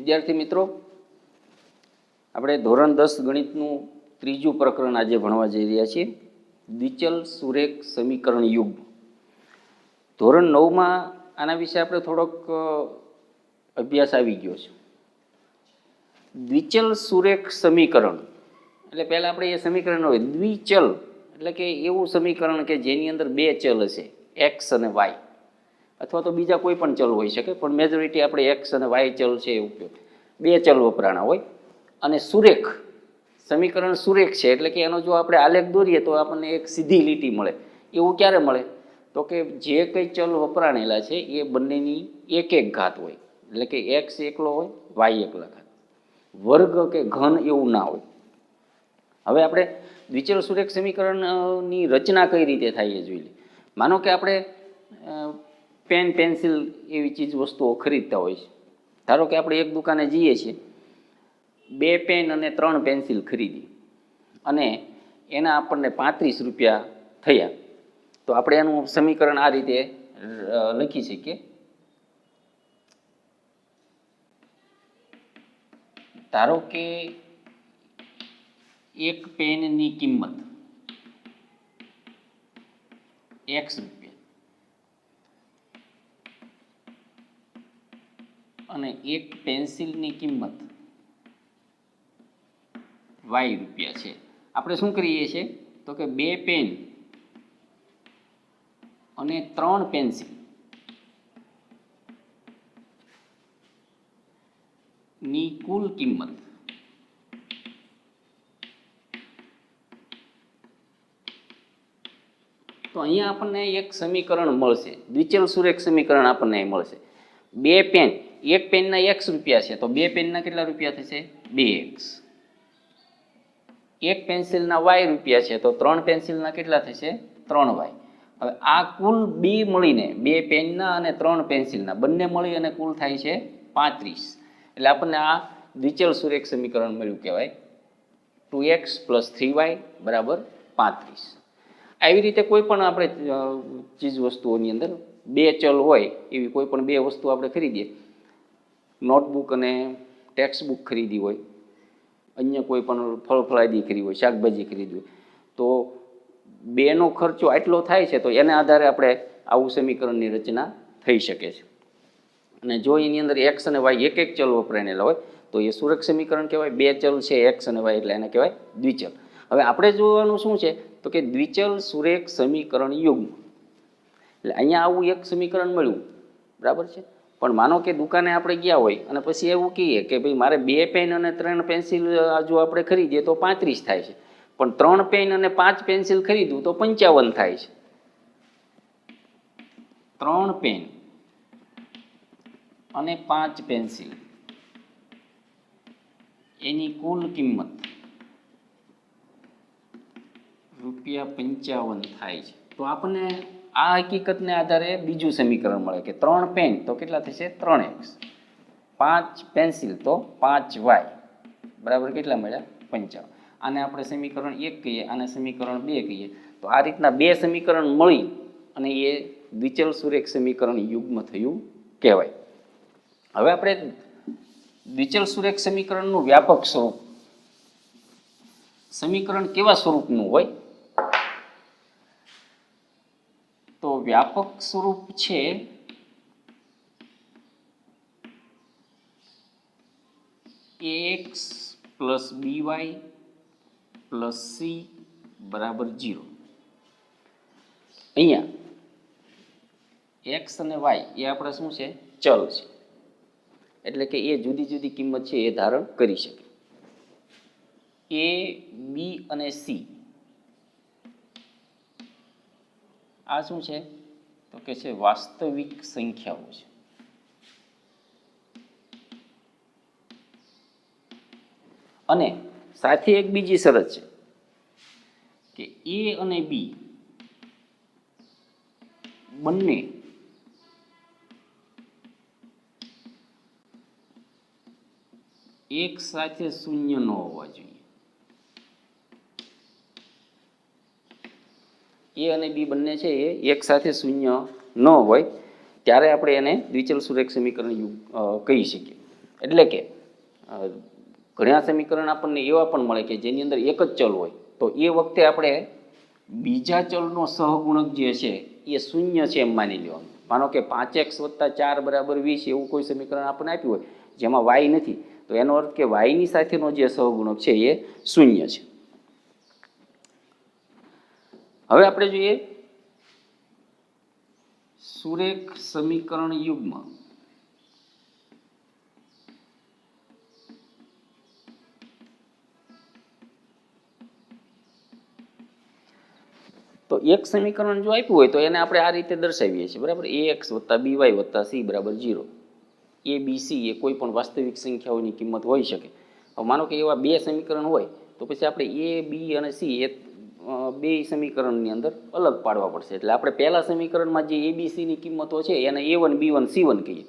વિદ્યાર્થી મિત્રો, આપણે ધોરણ 10 ગણિતનું ત્રીજું પ્રકરણ આજે ભણવા જઈ રહ્યા છીએ. દ્વિચલ સુરેખ સમીકરણ યુગ. ધોરણ 9માં આના વિશે આપણે થોડોક અભ્યાસ આવી ગયો છે. દ્વિચલ સુરેખ સમીકરણ એટલે પહેલાં આપણે એ સમીકરણ હોય દ્વિચલ એટલે કે એવું સમીકરણ કે જેની અંદર બે ચલ હશે, એક્સ અને વાય, અથવા તો બીજા કોઈ પણ ચલ હોઈ શકે, પણ મેજોરિટી આપણે એક્સ અને વાય ચલ છે એ ઉપયોગ, બે ચલ વપરાણા હોય. અને સુરેખ સમીકરણ સુરેખ છે એટલે કે એનો જો આપણે આલેખ દોરીએ તો આપણને એક સીધી લીટી મળે. એવું ક્યારે મળે? તો કે જે કંઈ ચલ વપરાણેલા છે એ બંનેની એક એક ઘાત હોય, એટલે કે એક્સ એકલો હોય, વાય એકલા ઘાત, વર્ગ કે ઘન એવું ના હોય. હવે આપણે દ્વિચલ સુરેખ સમીકરણની રચના કઈ રીતે થાય એ જોઈ લઈએ. માનો કે આપણે પેન પેન્સિલ એવી ચીજ વસ્તુઓ ખરીદતા હોય છે. ધારો કે આપણે એક દુકાને જઈએ છીએ, 2 પેન અને 3 પેન્સિલ ખરીદી અને એના આપણને 35 રૂપિયા થયા, તો આપણે એનું સમીકરણ આ રીતે લખી શકીએ. ધારો કે એક પેનની કિંમત x રૂપિયા અને એક પેન્સિલની કિંમત y રૂપિયા છે. આપણે શું કરીએ છીએ તો કે 2 પેન અને 3 પેન્સિલ ની કુલ કિંમત તો અહીંયા આપણને એક સમીકરણ મળશે, દ્વિચલ સુરેખ સમીકરણ આપણને મળશે. 2 પેન, એક પેનના x રૂપિયા છે તો 2 પેનના કેટલા રૂપિયા થશે? 2x. એક પેન્સિલના y રૂપિયા છે તો 3 પેન્સિલના કેટલા થશે? 3y. હવે આ કુલ બે મળીને, 2 પેનના અને 3 પેન્સિલના બંને મળી અને કુલ થાય છે 35. એટલે આપણને આ દ્વિચલ સુરેખ સમીકરણ મળ્યું કહેવાય. 2x + 3y = 35. આવી રીતે કોઈ પણ આપણે ચીજ વસ્તુઓની અંદર બે ચલ હોય એવી કોઈ પણ બે વસ્તુ આપણે ખરીદીએ, નોટબુક અને ટેક્સ્ટ બુક ખરીદી હોય, અન્ય કોઈ પણ ફળફળાદી ખરીદી હોય, શાકભાજી ખરીદી હોય, તો બેનો ખર્ચો આટલો થાય છે તો એના આધારે આપણે આવું સમીકરણની રચના થઈ શકે છે. અને જો એની અંદર એક્સ અને વાય એક એક ચલ વપરાયેલા હોય તો એ સુરેખ સમીકરણ કહેવાય. બે ચલ છે એક્સ અને વાય એટલે એને કહેવાય દ્વિચલ. હવે આપણે જોવાનું શું છે તો કે દ્વિચલ સુરેખ સમીકરણ યુગ્મ. એટલે અહીંયા આવું એક સમીકરણ મળ્યું, બરાબર છે. પણ માનો કે દુકાને આપણે ગયા હોય અને પછી એવું કહીએ કે ભાઈ મારે 2 પેન અને 3 પેન્સિલ જો આપણે ખરીદીએ તો 35 થાય છે, પણ 3 પેન અને 5 પેન્સિલ ખરીદવું તો 55 થાય છે. 3 પેન અને 5 પેન્સિલ એની કુલ કિંમત ₹55 થાય છે. તો આપણને આ હકીકતને આધારે બીજું સમીકરણ મળે કે 3 પેન તો કેટલા થશે? 3x. 5 પેન્સિલ તો 5y બરાબર કેટલા મળ્યા? 55. આને આપણે સમીકરણ 1 કહીએ, આને સમીકરણ 2 કહીએ. તો આ રીતના બે સમીકરણ મળી અને એ દ્વિચલ સુરેખ સમીકરણ યુગ્મ થયું કહેવાય. હવે આપણે દ્વિચલ સુરેખ સમીકરણનું વ્યાપક સ્વરૂપ, સમીકરણ કેવા સ્વરૂપનું હોય? તો વ્યાપક સ્વરૂપ છે ax + by + c = 0. અહીંયા એક્સ અને વાય એ આપણે શું છે? ચલ છે. એટલે કે એ જુદી જુદી કિંમત છે એ ધારણ કરી શકે. a, b અને c આ શું છે તો કે છે વાસ્તવિક સંખ્યાઓ છે. અને સાથે એક બીજી શરત છે કે a અને b બંને એક સાથે શૂન્ય ન હોવા જોઈએ. એ અને બી બંને છે એ એક સાથે શૂન્ય ન હોય ત્યારે આપણે એને દ્વિચલ સુરેખ સમીકરણ કહી શકીએ. એટલે કે ઘણા સમીકરણ આપણને એવા પણ મળે કે જેની અંદર એક જ ચલ હોય, તો એ વખતે આપણે બીજા ચલનો સહગુણક જે છે એ શૂન્ય છે એમ માની લેવાનું. માનો કે 5x + 4 = 20 એવું કોઈ સમીકરણ આપણને આપ્યું હોય જેમાં y નથી, તો એનો અર્થ કે yની સાથેનો જે સહગુણક છે એ શૂન્ય છે. હવે આપણે જોઈએ સુરેખ સમીકરણ યુગ્મ. તો એક સમીકરણ જો આપ્યું હોય તો એને આપણે આ રીતે દર્શાવીએ છીએ, બરાબર. ax + by + c = 0. a b c એ કોઈ પણ વાસ્તવિક સંખ્યાઓની કિંમત હોઈ શકે. હવે માનો કે એવા બે સમીકરણ હોય તો પછી આપણે a b અને c એ બે સમીકરણની અંદર અલગ પાડવા પડશે. એટલે આપણે પહેલા સમીકરણમાં જે a b c ની કિંમતો છે એને a1 b1 c1 કહીએ,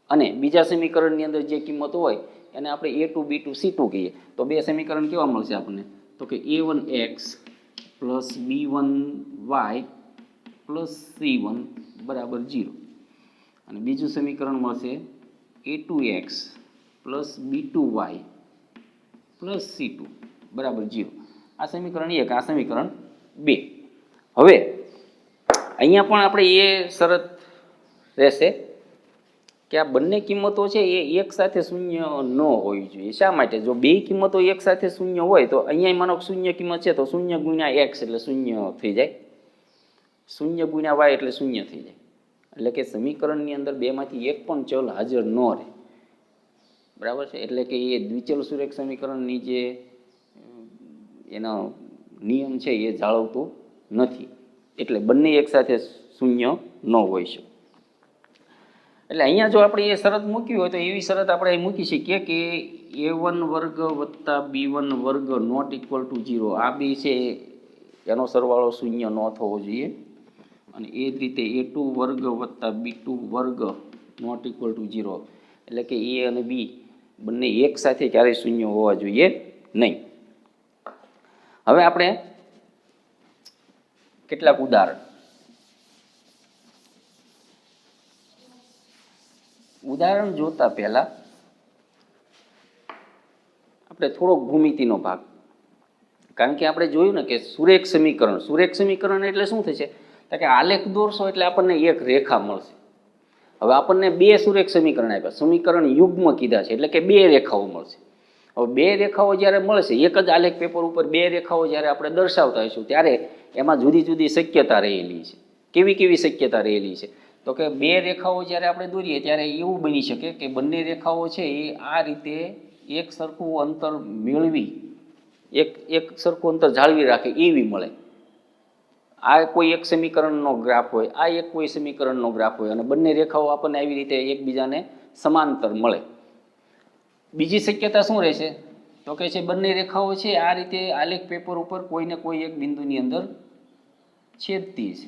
અને બીજા સમીકરણની અંદર જે કિંમતો હોય એને આપણે a2 b2 c2 કહીએ. તો બે સમીકરણ કેવા મળશે આપણને? તો કે a1x + b1y + c1 = 0. અને બીજું સમીકરણ મળશે a2x + b2y + c2 = 0. આ સમીકરણ 1, આ સમીકરણ 2. હવે અહીંયા પણ આપણે એ શરત રહેશે કે આ બંને કિંમતો છે એ એક સાથે શૂન્ય ન હોવી જોઈએ. શા માટે? જો બે કિંમતો એક સાથે શૂન્ય હોય તો અહીંયા માનો શૂન્ય કિંમત છે તો 0 × x એટલે શૂન્ય થઈ જાય, 0 × y એટલે શૂન્ય થઈ જાય. એટલે કે સમીકરણની અંદર બેમાંથી એક પણ ચલ હાજર ન રહે, બરાબર છે. એટલે કે એ દ્વિચલ સુરેખ સમીકરણની જે એનો નિયમ છે એ જાળવતું નથી. એટલે બંને એકસાથે શૂન્ય ન હોય શકે. એટલે અહીંયા જો આપણે એ શરત મૂકી હોય તો એવી શરત આપણે મૂકી શકીએ કે a1² + b1² ≠ 0. આ બે છે એનો સરવાળો શૂન્ય ન થવો જોઈએ. અને એ જ રીતે a2² + b2² ≠ 0. એટલે કે a અને b બંને એક સાથે ક્યારેય શૂન્ય હોવા જોઈએ નહીં. હવે આપણે કેટલાક ઉદાહરણ જોતા પહેલા આપણે થોડોક ભૂમિતિનો ભાગ, કારણ કે આપણે જોયું ને કે સુરેખ સમીકરણ એટલે શું થશે કે આલેખ દોરશો એટલે આપણને એક રેખા મળશે. હવે આપણને બે સુરેખ સમીકરણ આપ્યા, સમીકરણ યુગ્મ કીધા છે એટલે કે બે રેખાઓ મળશે. હવે બે રેખાઓ જ્યારે મળશે, એક જ આલેખ પેપર ઉપર બે રેખાઓ જ્યારે આપણે દર્શાવતા હોઈશું ત્યારે એમાં જુદી જુદી શક્યતા રહેલી છે. કેવી કેવી શક્યતા રહેલી છે? તો કે બે રેખાઓ જ્યારે આપણે દોરીએ ત્યારે એવું બની શકે કે બંને રેખાઓ છે એ આ રીતે એક સરખું અંતર મેળવી એક સરખું અંતર જાળવી રાખે એવી મળે. આ કોઈ એક સમીકરણનો ગ્રાફ હોય, આ એક કોઈ સમીકરણનો ગ્રાફ હોય, અને બંને રેખાઓ આપણને આવી રીતે એકબીજાને સમાંતર મળે. બીજી શક્યતા શું રહેશે? તો કે છે બંને રેખાઓ છે આ રીતે આલેખ પેપર ઉપર કોઈને કોઈ એક બિંદુની અંદર છેદતી છે.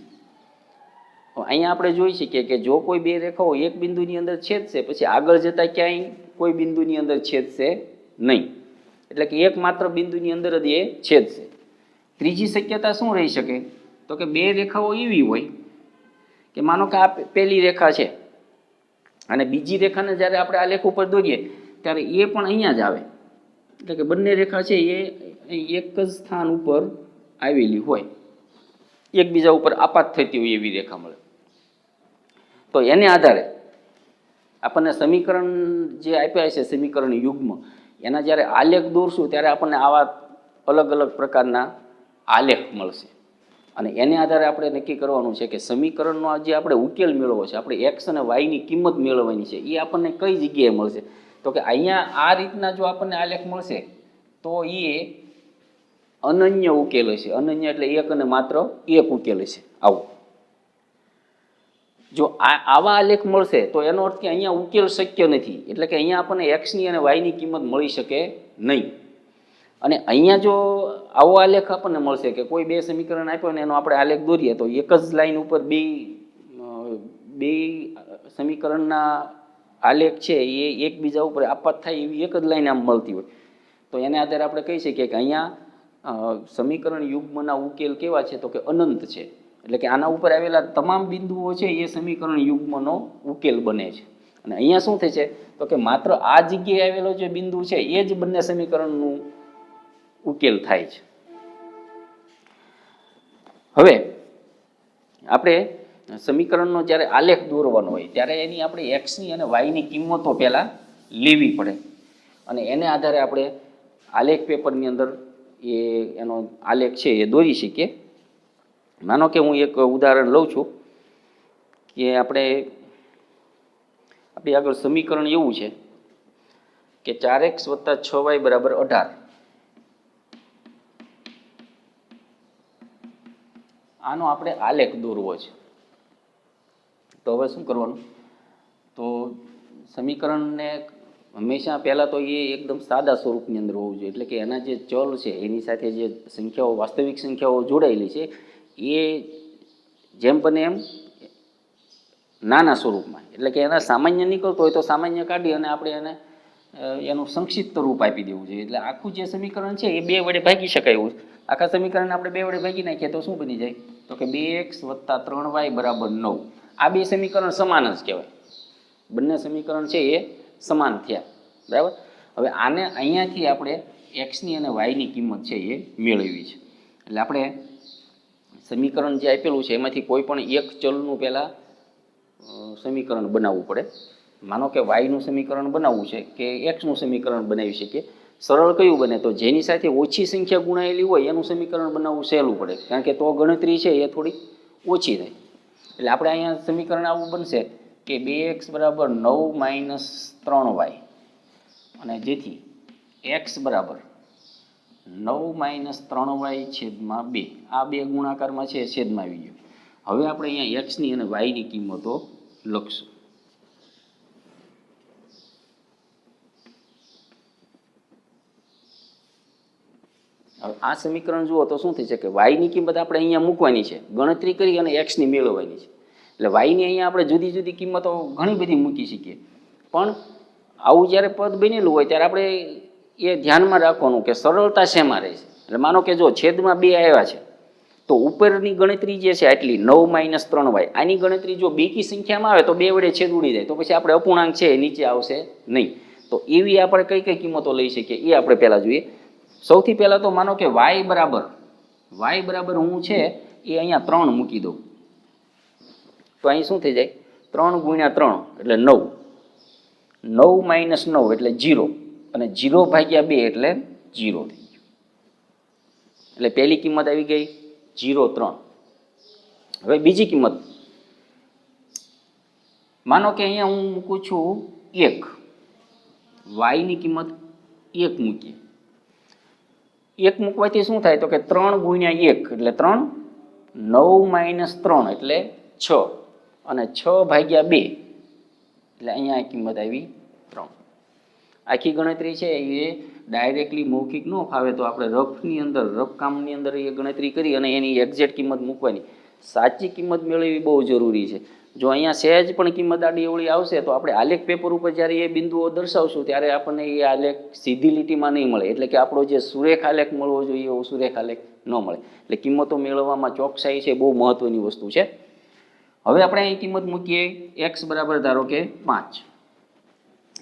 અહીંયા આપણે જોઈ શકીએ કે જો કોઈ બે રેખાઓ એક બિંદુની અંદર છેદશે પછી આગળ જતા ક્યાંય કોઈ બિંદુની અંદર છેદશે નહીં. એટલે કે એકમાત્ર બિંદુની અંદર જ એ છેદશે. ત્રીજી શક્યતા શું રહી શકે? તો કે બે રેખાઓ એવી હોય કે માનો કે આ પહેલી રેખા છે અને બીજી રેખાને જ્યારે આપણે આ લેખ ઉપર દોરીએ ત્યારે એ પણ અહીંયા જ આવે. એટલે કે બંને રેખા છે એ એક જ સ્થાન ઉપર આવેલી હોય, એકબીજા ઉપર આપાત થતી હોય એવી રેખા મળે. તો એને આધારે આપણને સમીકરણ જે આપ્યા છે સમીકરણ યુગ્મ, એના જ્યારે આલેખ દોરશું ત્યારે આપણને આવા અલગ અલગ પ્રકારના આલેખ મળશે. અને એને આધારે આપણે નક્કી કરવાનું છે કે સમીકરણનો જે આપણે ઉકેલ મેળવવો છે, આપણે એક્સ અને વાયની કિંમત મેળવવાની છે, એ આપણને કઈ જગ્યાએ મળશે. તો કે અહીંયા આ રીતના જો આપણને આલેખ મળશે તો એ અનન્ય ઉકેલ હશે. અનન્ય એટલે એક અને માત્ર એક ઉકેલ હશે. આવું જો આવા આલેખ મળશે તો એનો અર્થ કે અહીંયા ઉકેલ શક્ય નથી. એટલે કે અહીંયા આપણને એક્સની અને વાયની કિંમત મળી શકે નહીં. અને અહીંયા જો આવો આલેખ આપણને મળશે કે કોઈ બે સમીકરણ આપ્યો ને એનો આપણે આલેખ દોરીએ તો એક જ લાઈન ઉપર બે સમીકરણના આલેખ છે એ એકબીજા ઉપર આપાત થાય એવી એક જ લાઈન આમ મળતી હોય તો એને આધારે આપણે કહી શકીએ કે અહીંયા સમીકરણ યુગ્મના ઉકેલ કેવા છે? તો કે અનંત છે. એટલે કે આના ઉપર આવેલા તમામ બિંદુઓ છે એ સમીકરણ યુગ્મનો ઉકેલ બને છે. અને અહીંયા શું થશે તો કે માત્ર આ જગ્યાએ આવેલો જે બિંદુ છે એ જ બંને સમીકરણનું ઉકેલ થાય છે. હવે આપણે સમીકરણનો જ્યારે આલેખ દોરવાનો હોય ત્યારે એની આપણે એક્સની અને વાયની કિંમતો પહેલાં લેવી પડે અને એને આધારે આપણે આલેખ પેપરની અંદર એનો આલેખ છે એ દોરી શકીએ. માનો કે હું એક ઉદાહરણ લઉં છું કે આપણી આગળ સમીકરણ એવું છે કે 4x + 6y = 18. આનો આપણે આલેખ દોરવો છે. તો હવે શું કરવાનું, તો સમીકરણને હંમેશા પહેલાં તો એ એકદમ સાદા સ્વરૂપની અંદર હોવું જોઈએ, એટલે કે એના જે ચલ છે એની સાથે જે સંખ્યાઓ વાસ્તવિક સંખ્યાઓ જોડાયેલી છે એ જેમ બને એમ નાના સ્વરૂપમાં, એટલે કે એના સામાન્ય નીકળતો હોય તો સામાન્ય કાઢી અને આપણે એને એનું સંક્ષિપ્ત રૂપ આપી દેવું જોઈએ. એટલે આખું જે સમીકરણ છે એ 2 વડે ભાગી શકાય એવું. આખા સમીકરણને આપણે 2 વડે ભાગી નાખીએ તો શું બની જાય તો કે 2x + 3y = 9. આ બે સમીકરણ સમાન જ કહેવાય, બંને સમીકરણ છે એ સમાન થયા, બરાબર. હવે આને અહીંયાથી આપણે એક્સની અને વાયની કિંમત છે એ મેળવી છે. એટલે આપણે સમીકરણ જે આપેલું છે એમાંથી કોઈ પણ એક ચલનું પહેલાં સમીકરણ બનાવવું પડે. માનો કે વાયનું સમીકરણ બનાવવું છે કે એક્સનું સમીકરણ બનાવી શકીએ. સરળ કયું બને તો જેની સાથે ઓછી સંખ્યા ગુણાયેલી હોય એનું સમીકરણ બનાવવું સહેલું પડે, કારણ કે તો ગણતરી છે એ થોડી ઓછી થાય. એટલે આપણે અહીંયા સમીકરણ આવું બનશે કે 2x = 9 - 3y, અને જેથી x = 9 - 3y/2. આ બે ગુણાકારમાં છે છેદમાં આવી ગયો. હવે આપણે અહીંયા એક્સની અને વાયની કિંમતો લખશું. હવે આ સમીકરણ જુઓ તો શું થશે કે વાયની કિંમત આપણે અહીંયા મૂકવાની છે, ગણતરી કરી અને એક્સની મેળવવાની છે. એટલે વાયની અહીંયા આપણે જુદી જુદી કિંમતો ઘણી બધી મૂકી શકીએ, પણ આવું જ્યારે પદ બનેલું હોય ત્યારે આપણે એ ધ્યાનમાં રાખવાનું કે સરળતા શેમાં રહે છે. એટલે માનો કે જો છેદમાં 2 આવ્યા છે તો ઉપરની ગણતરી જે છે આટલી 9 - 3y, આની ગણતરી જો બેકી સંખ્યામાં આવે તો 2 વડે છેદ ઉડી જાય, તો પછી આપણે અપૂર્ણાંક છે એ નીચે આવશે નહીં. તો એવી આપણે કઈ કઈ કિંમતો લઈ શકીએ એ આપણે પહેલાં જોઈએ. સૌથી પહેલાં તો માનો કે y બરાબર હું છે એ અહીંયા 3 મૂકી દઉં, તો અહીં શું થઈ જાય 3 × 3 એટલે 9, 9 - 9 એટલે 0, અને 0/2 એટલે 0 થઈ ગયું. એટલે પહેલી કિંમત આવી ગઈ 0, 3. હવે બીજી કિંમત માનો કે અહીંયા હું મૂકું છું 1, વાયની કિંમત 1 મૂકીએ. 1 મૂકવાથી શું થાય તો કે 3 × 1 એટલે 3, 9 - 3 એટલે 6, અને 6/2 એટલે અહીંયા આ કિંમત આવી 3. આખી ગણતરી છે એ ડાયરેક્ટલી મૌખિક ન ફાવે તો આપણે રફ કામની અંદર એ ગણતરી કરી અને એની એક્ઝેક્ટ કિંમત મૂકવાની. સાચી કિંમત મેળવવી બહુ જરૂરી છે. જો અહીંયા સહેજ પણ કિંમત આડી અવળી આવશે તો આપણે આલેખ પેપર ઉપર જ્યારે એ બિંદુઓ દર્શાવશું ત્યારે આપણને એ આલેખ સીધી લીટીમાં નહીં મળે, એટલે કે આપણો જે સુરેખ આલેખ મળવો જોઈએ એવો સુરેખ આલેખ ન મળે. એટલે કિંમતો મેળવવામાં ચોકસાઈ છે બહુ મહત્વની વસ્તુ છે. હવે આપણે અહીં કિંમત મૂકીએ x બરાબર ધારો કે 5,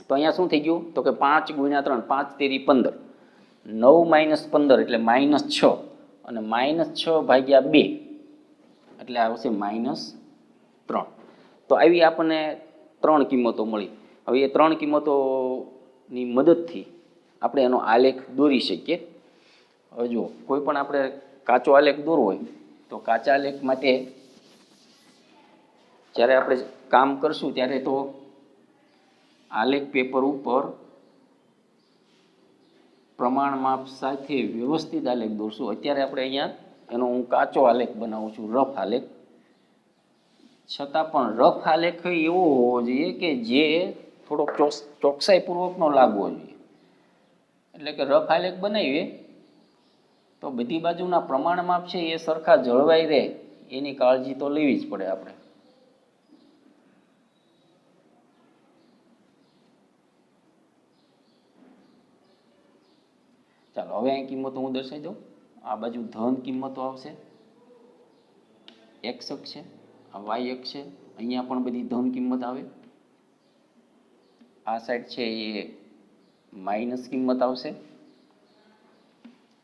તો અહીંયા શું થઈ ગયું તો કે 5 × 3, 5 તેરી 15, 9 - 15 એટલે -6, અને -6/2 એટલે આવશે -3. તો આવી આપણને 3 કિંમતો મળી. હવે એ 3 કિંમતોની મદદથી આપણે એનો આલેખ દોરી શકીએ. હવે જુઓ કોઈ પણ આપણે કાચો આલેખ દોરવો હોય તો કાચા આલેખ માટે જ્યારે આપણે કામ કરશું ત્યારે તો આલેખ પેપર ઉપર પ્રમાણ માપ સાથે વ્યવસ્થિત આલેખ દોરશું. અત્યારે આપણે અહીંયા એનો હું કાચો આલેખ બનાવું છું, રફ આલેખ. છતાં પણ રફ આલેખ એવો હોવો જોઈએ કે જે થોડોક ચોકસાઈપૂર્વકનો લાગવો જોઈએ. એટલે કે રફ આલેખ બનાવીએ તો બધી બાજુના પ્રમાણ માપ છે એ સરખા જળવાઈ રહે એની કાળજી તો લેવી જ પડે આપણે. ચાલો હવે અહીં કિંમતો હું દર્શાવી દઉં. આ બાજુ ધન કિંમતો આવશે, એક્સ અક્ષ છે, આ વાય અક્ષ છે, અહીંયા પણ બધી ધન કિંમત આવે. આ સાઈડ છે એ માઇનસ કિંમત આવશે,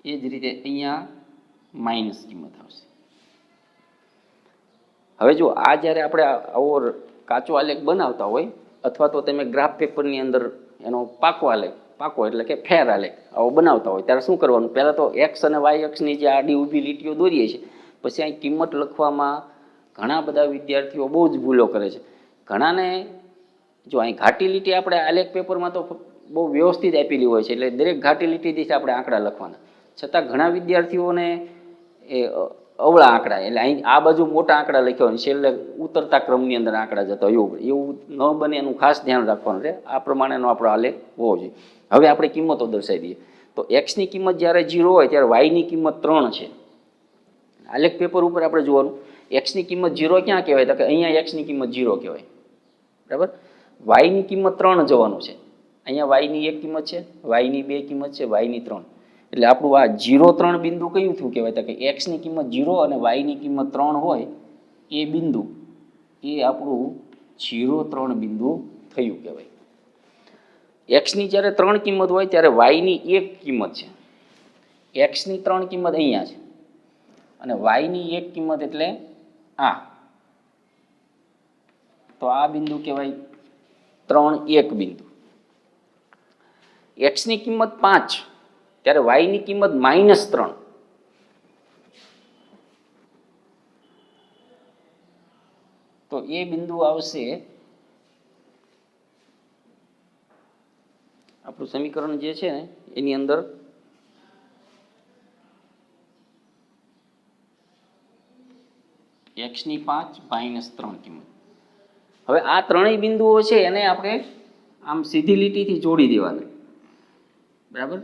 એ જ રીતે અહીંયા માઇનસ કિંમત આવશે. હવે જો આ જ્યારે આપણે આવો કાચો આલેખ બનાવતા હોય અથવા તો તમે ગ્રાફ પેપરની અંદર એનો પાકો આલેખ, પાકો એટલે કે ફેર આલેખ આવો બનાવતા હોય ત્યારે શું કરવાનું, પહેલાં તો એક્સ અને વાય અક્ષની જે આડી ઊભી લીટીઓ દોરીએ છીએ, પછી અહીં કિંમત લખવામાં ઘણા બધા વિદ્યાર્થીઓ બહુ જ ભૂલો કરે છે. ઘણાને જો અહીં ઘાટી લીટી આપણે આલેખ પેપરમાં તો બહુ વ્યવસ્થિત આપેલી હોય છે, એટલે દરેક ઘાટી લીટી દીઠ આપણે આંકડા લખવાના, છતાં ઘણા વિદ્યાર્થીઓને એ અવળા આંકડા, એટલે અહીં આ બાજુ મોટા આંકડા લખ્યા હોય, છેલ્લે ઉતરતા ક્રમની અંદર આંકડા જતા હોય, એવું ન બને એનું ખાસ ધ્યાન રાખવાનું છે. આ પ્રમાણેનો આપણો આલેખ હોવો જોઈએ. હવે આપણે કિંમતો દર્શાવી દઈએ. તો એક્સની કિંમત જ્યારે 0 હોય ત્યારે વાયની કિંમત 3 છે. આલેખ પેપર ઉપર આપણે જોવાનું એક્સની કિંમત 0 ક્યાં કહેવાય, તો કે અહીંયા એક્સની કિંમત 0 કહેવાય, બરાબર. વાયની કિંમત 3 જવાનું છે, અહીંયા વાયની 1 કિંમત છે, વાયની 2 કિંમત છે, વાયની 3, એટલે આપણું આ 0, 3 બિંદુ કયું થયું કહેવાય, તો કે એક્સની કિંમત 0 અને વાયની કિંમત 3 હોય એ બિંદુ, એ આપણું 0, 3 બિંદુ થયું કહેવાય. એક્સની જ્યારે 3 કિંમત હોય ત્યારે વાયની 1 કિંમત છે, એક્સની 3 કિંમત અહીંયા છે અને વાયની 1 કિંમત એટલે આ, તો આ બિંદુ કહેવાય 3, 1 બિંદુ. એક્સની કિંમત 5 ત્યારે વાયની કિંમત -3, તો એ બિંદુ આવશે આપણું સમીકરણ જે છે ને એની અંદર એક્સની 5 -3 કિંમત. હવે આ ત્રણેય બિંદુઓ છે એને આપણે આમ સીધી લીટીથી જોડી દેવાના, બરાબર.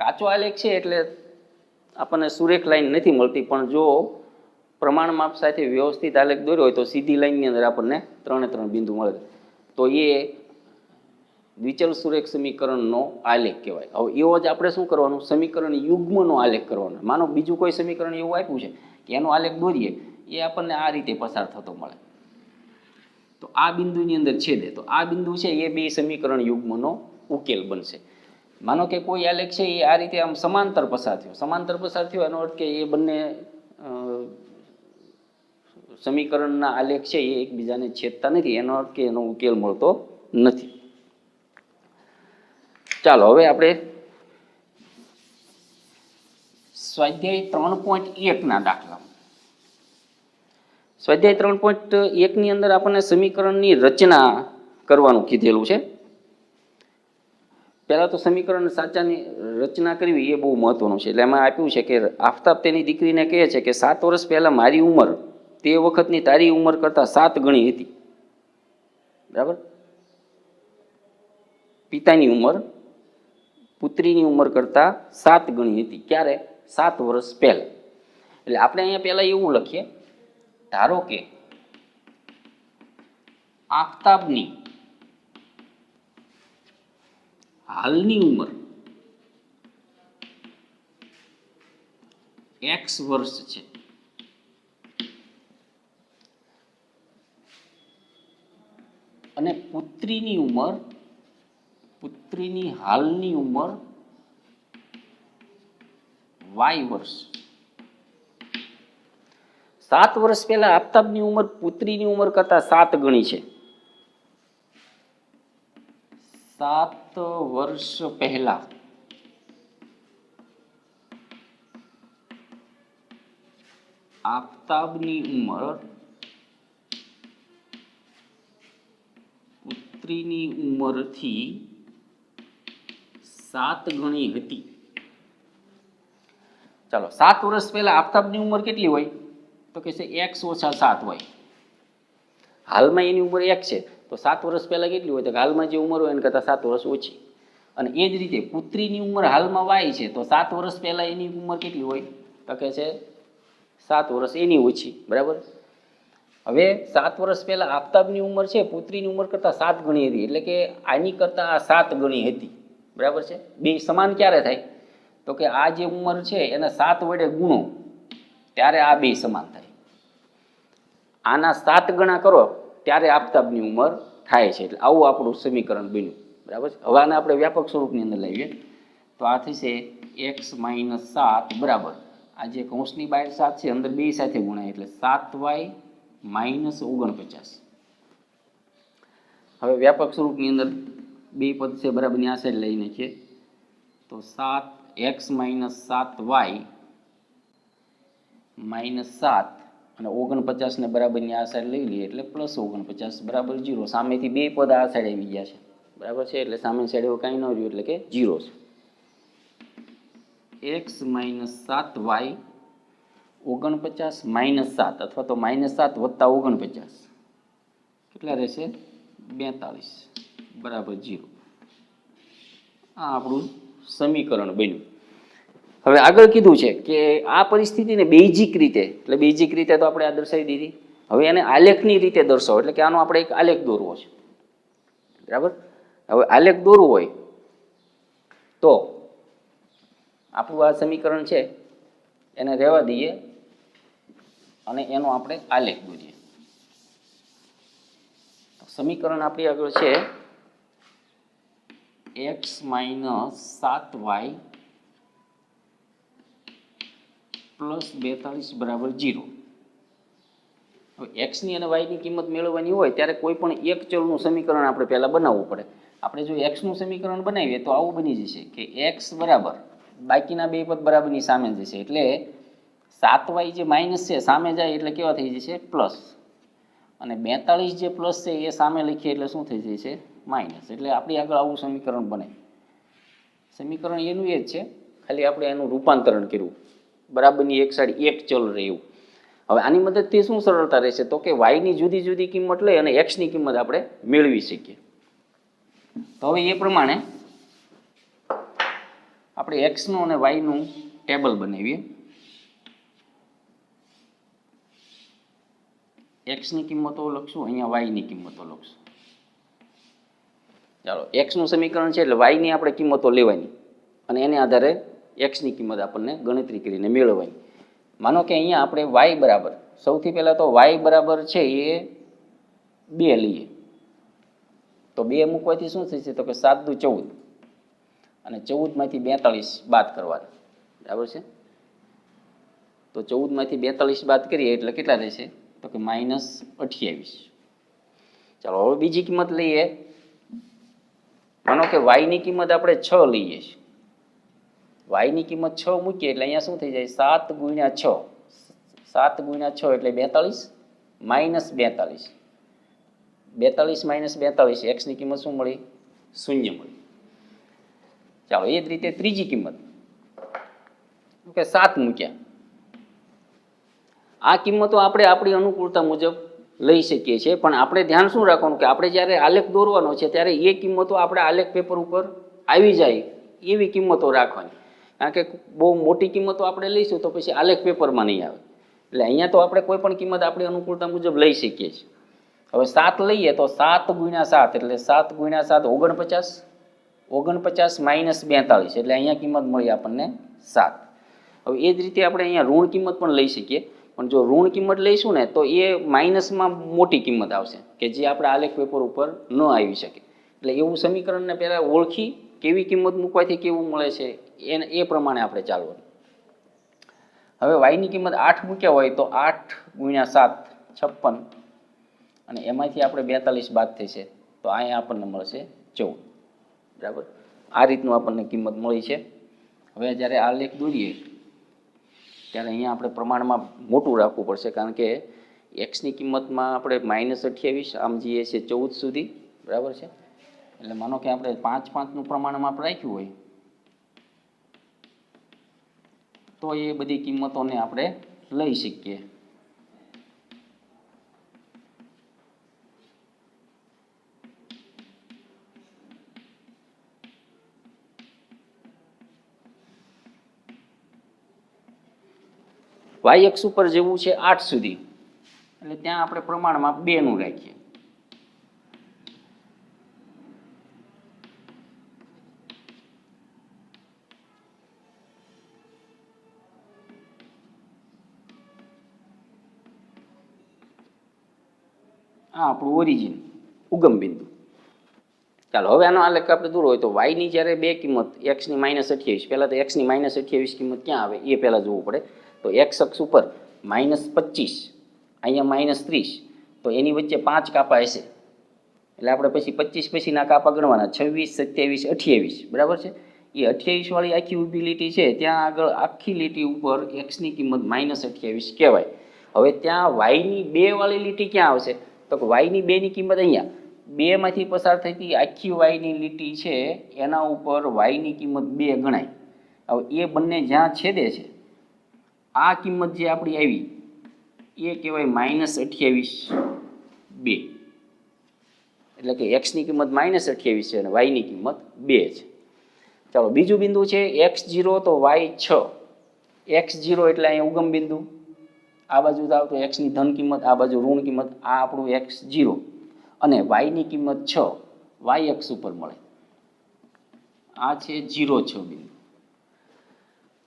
કાચો આલેખ છે એટલે આપણને સુરેખ લાઈન નથી મળતી, પણ જો પ્રમાણ માપ સાથે વ્યવસ્થિત આલેખ દોર્યો હોય તો સીધી લાઈનની અંદર આપણને 3 બિંદુ મળે, તો એ દ્વિચલ સુરેખ સમીકરણનો આલેખ કહેવાય. હવે એવો જ આપણે શું કરવાનું, સમીકરણ યુગ્મનો આલેખ કરવાનો. માનો બીજું કોઈ સમીકરણ એવું આપ્યું છે કે એનો આલેખ દોરીએ, એ આપણને આ રીતે પસાર થતો મળે, તો આ બિંદુની અંદર છેદે, તો આ બિંદુ છે એ બે સમીકરણ યુગ્મનો ઉકેલ બનશે. માનો કે કોઈ આલેખ છે એ આ રીતે આમ સમાંતર પસાર થયો, એનો અર્થ કે એ બંને સમીકરણના આલેખ છે એ એકબીજાને છેદતા નથી, એનો અર્થ કે એનો ઉકેલ મળતો નથી. ચાલો હવે આપણે સ્વાધ્યાય 3.1 દાખલા. સ્વાધ્યાય 3.1 ની અંદર આપણને સમીકરણની રચના કરવાનું કીધેલું છે. પહેલા તો સમીકરણ સાચાની રચના કરવી એ બહુ મહત્વનું છે. એટલે એમાં આપ્યું છે કે આફતાબ તેની દીકરીને કહે છે કે 7 વર્ષ પહેલા મારી ઉંમર તે વખતની તારી ઉંમર કરતા 7 ગણી હતી, બરાબર. પિતાની ઉંમર પુત્રીની ઉંમર કરતા 7 ગણી હતી. ક્યારે? 7 વર્ષ પહેલા. એટલે આપણે અહીંયા પહેલા એવું લખીએ, ધારો કે આફતાબની હાલની ઉંમર x વર્ષ છે અને પુત્રીની હાલની ઉંમર y વર્ષ. 7 વર્ષ પહેલા આફતાબની ઉંમર પુત્રીની ઉંમર કરતા 7 ગણી છે. 7 વર્ષ પહેલા આફતાબની ઉંમર પુત્રીની ઉંમરથી 7 ગણી હતી. ચાલો, 7 વર્ષ પહેલા આફતાબની ઉંમર કેટલી હોય, તો કે છે x ઓછા 7 હોય. હાલમાં એની ઉંમર 1 છે, તો 7 વર્ષ પહેલા કેટલી હોય, તો હાલમાં જે ઉંમર હોય એને કરતાં 7 વર્ષ ઓછી. અને એ જ રીતે પુત્રીની ઉંમર હાલમાં y છે, તો 7 વર્ષ પહેલા એની ઉંમર કેટલી હોય, તો કે છે 7 વર્ષ એની ઓછી, બરાબર. હવે 7 વર્ષ પહેલા આફતાબની ઉંમર છે પુત્રીની ઉંમર કરતાં 7 ગણી હતી, એટલે કે આની કરતાં આ 7 ગણી હતી, બરાબર છે. બે સમાન ક્યારે થાય, તો કે આ જે ઉંમર છે એને 7 વડે ગુણો ત્યારે આ બે સમાન થાય. આના 7 ગણા કરો ત્યારે આફતાબની ઉંમર થાય છે. એટલે આવું આપણું સમીકરણ બન્યું. બરાબર છે. હવે આને આપણે વ્યાપક સ્વરૂપની અંદર લાવીએ તો આ થશે x-7 બરાબર આ જે કૌંસની બહાર 7 છે અંદર બે સાથે ગુણાય એટલે 7y-49. હવે વ્યાપક સ્વરૂપની અંદર બે પદ છે બરાબર ની આ સાઈડ લઈ નાખીએ તો 7x-7y-7 અને 49 ને બરાબરની આ સાઈડ લઈ લઈએ એટલે +49 બરાબર 0. સામેથી બે પદ આ સાઈડ આવી ગયા છે બરાબર છે એટલે સામેની સાઈડ એવું કાંઈ ન રહ્યું એટલે કે 0 છે. x-7y 49 - 7 અથવા તો -7 વત્તા 49 કેટલા રહેશે 42 બરાબર 0. આ આપણું સમીકરણ બન્યું. હવે આગળ કીધું છે કે આ પરિસ્થિતિને બેઝિક રીતે એટલે બેઝિક રીતે તો આપણે આ દર્શાવી દીધી. હવે એને આલેખની રીતે દર્શાવો એટલે કે આનો આપણે એક આલેખ દોરવો છે બરાબર. હવે આલેખ દોરવું હોય તો આપણું આ સમીકરણ છે એને રહેવા દઈએ અને એનો આપણે આલેખ દોરીએ. સમીકરણ આપણી આગળ છે x-7y +42 બરાબર 0. હવે એક્સની અને વાયની કિંમત મેળવવાની હોય ત્યારે કોઈ પણ એક ચલનું સમીકરણ આપણે પહેલાં બનાવવું પડે. આપણે જો એક્સનું સમીકરણ બનાવીએ તો આવું બની જશે કે એક્સ બરાબર બાકીના બે પદ બરાબરની સામે જશે એટલે 7y જે માઇનસ છે સામે જાય એટલે કેવા થઈ જશે પ્લસ અને 42 જે પ્લસ છે એ સામે લખીએ એટલે શું થઈ જશે માઇનસ. એટલે આપણી આગળ આવું સમીકરણ બને. સમીકરણ એનું એ જ છે ખાલી આપણે એનું રૂપાંતરણ કર્યું બરાબરની એક સાઈડ એક ચલ રહ્યું. હવે આની મદદથી શું સરળતા રહેશે તો કે વાયની જુદી જુદી કિંમત લઈ અને એક્સની કિંમત આપણે મેળવી શકીએ. તો હવે એ પ્રમાણે આપણે એક્સનું અને વાયનું ટેબલ બનાવીએ. એક્સની કિંમતો લખશું અહીંયા વાયની કિંમતો લખશું. ચાલો એક્સનું સમીકરણ છે એટલે વાયની આપણે કિંમતો લેવાની અને એને આધારે એક્સની કિંમત આપણને ગણતરી કરીને મેળવવાની. માનો કે અહીંયા આપણે વાય બરાબર સૌથી પહેલાં તો વાય બરાબર છે એ 2 લઈએ તો 2 મૂકવાથી શું થશે તો કે 7 દુ 14 અને 14માંથી 42 બાદ કરવાના બરાબર છે. તો 14માંથી 42 બાદ કરીએ એટલે કેટલા રહેશે તો કે -28. ચાલો હવે બીજી કિંમત લઈએ. માનો કે વાયની કિંમત આપણે 6 લઈએ છીએ. વાયની કિંમત 6 મૂકીએ એટલે અહીંયા શું થઈ જાય 7 ગુણ્યા 6 7 ગુણ્યા 6 એટલે 42 -42 42 -42 એક્સની કિંમત શું મળી 0 મળી. ચાલો એ જ રીતે ત્રીજી કિંમત કે 7 મૂક્યા. આ કિંમતો આપણે આપણી અનુકૂળતા મુજબ લઈ શકીએ છીએ પણ આપણે ધ્યાન શું રાખવાનું કે આપણે જ્યારે આલેખ દોરવાનો છે ત્યારે એ કિંમતો આપણે આલેખ પેપર ઉપર આવી જાય એવી કિંમતો રાખવાની. કારણ કે બહુ મોટી કિંમતો આપણે લઈશું તો પછી આલેખ પેપરમાં નહીં આવે. એટલે અહીંયા તો આપણે કોઈ પણ કિંમત આપણી અનુકૂળતા મુજબ લઈ શકીએ છીએ. હવે 7 લઈએ તો 7 ગુણ્યા 7 એટલે 7 ગુણ્યા 7 49 -42 એટલે અહીંયા કિંમત મળી આપણને 7. હવે એ જ રીતે આપણે અહીંયા ઋણ કિંમત પણ લઈ શકીએ પણ જો ઋણ કિંમત લઈશું ને તો એ માઇનસમાં મોટી કિંમત આવશે કે જે આપણે આલેખ પેપર ઉપર ન આવી શકે. એટલે એવું સમીકરણને પહેલાં ઓળખી કેવી કિંમત મૂકવાથી કેવું મળે છે એ પ્રમાણે આપણે ચાલવાનું. હવે વાયની કિંમત 8 મૂક્યા હોય તો 8 ગુણ્યા 7 56 અને એમાંથી આપણે 42 બાદ થશે તો અહીંયા આપણને મળશે 14 બરાબર. આ રીતનું આપણને કિંમત મળી છે. હવે જ્યારે આ લેખ દોરીએ ત્યારે અહીંયા આપણે પ્રમાણમાં મોટું રાખવું પડશે કારણ કે એક્સની કિંમતમાં આપણે -28 આમ જઈએ છીએ 14 સુધી બરાબર છે. એટલે માનો કે આપણે 5-5નું પ્રમાણમાં આપણે રાખ્યું હોય તો એ બધી કિંમતોને આપણે લઈ શકીએ. વાય અક્ષ ઉપર જેવું છે 8 સુધી એટલે ત્યાં આપણે પ્રમાણમાં 2 નું રાખીએ. આ આપણું ઓરિજિન ઉગમ બિંદુ. ચાલો હવે આનો આલેખ આપણે દૂર હોય તો વાયની જ્યારે બે કિંમત એક્સની -28, પહેલાં તો એક્સની -28 કિંમત ક્યાં આવે એ પહેલાં જોવું પડે. તો એક્સ અક્ષ ઉપર -25, અહીંયા -30, તો એની વચ્ચે 5 કાપા હશે. એટલે આપણે પછી 25 પછીના કાપા ગણવાના, 26, 27, 28, બરાબર છે. એ 28 વાળી આખી ઊભી લીટી છે ત્યાં આગળ આખી લીટી ઉપર એક્સની કિંમત -28 કહેવાય. હવે ત્યાં વાયની બે વાળી લીટી ક્યાં આવશે? તો કે વાયની બેની કિંમત અહીંયા બેમાંથી પસાર થતી આખી વાયની લીટી છે એના ઉપર વાયની કિંમત 2 ગણાય. હવે એ બંને જ્યાં છેદે છે આ કિંમત જે આપણી આવી એ કહેવાય -28 2. એટલે કે એક્સની કિંમત -28 છે અને વાયની કિંમત 2 છે. ચાલો બીજું બિંદુ છે x0 તો y6. x0 એટલે અહીંયા ઉગમ બિંદુ, આ બાજુ જાવ તો એક્સની ધન કિંમત, આ બાજુ ઋણ કિંમત, આ આપણું x0 અને વાયની કિંમત 6 વાય અક્ષ ઉપર મળે. આ છે 0 6 બિંદુ.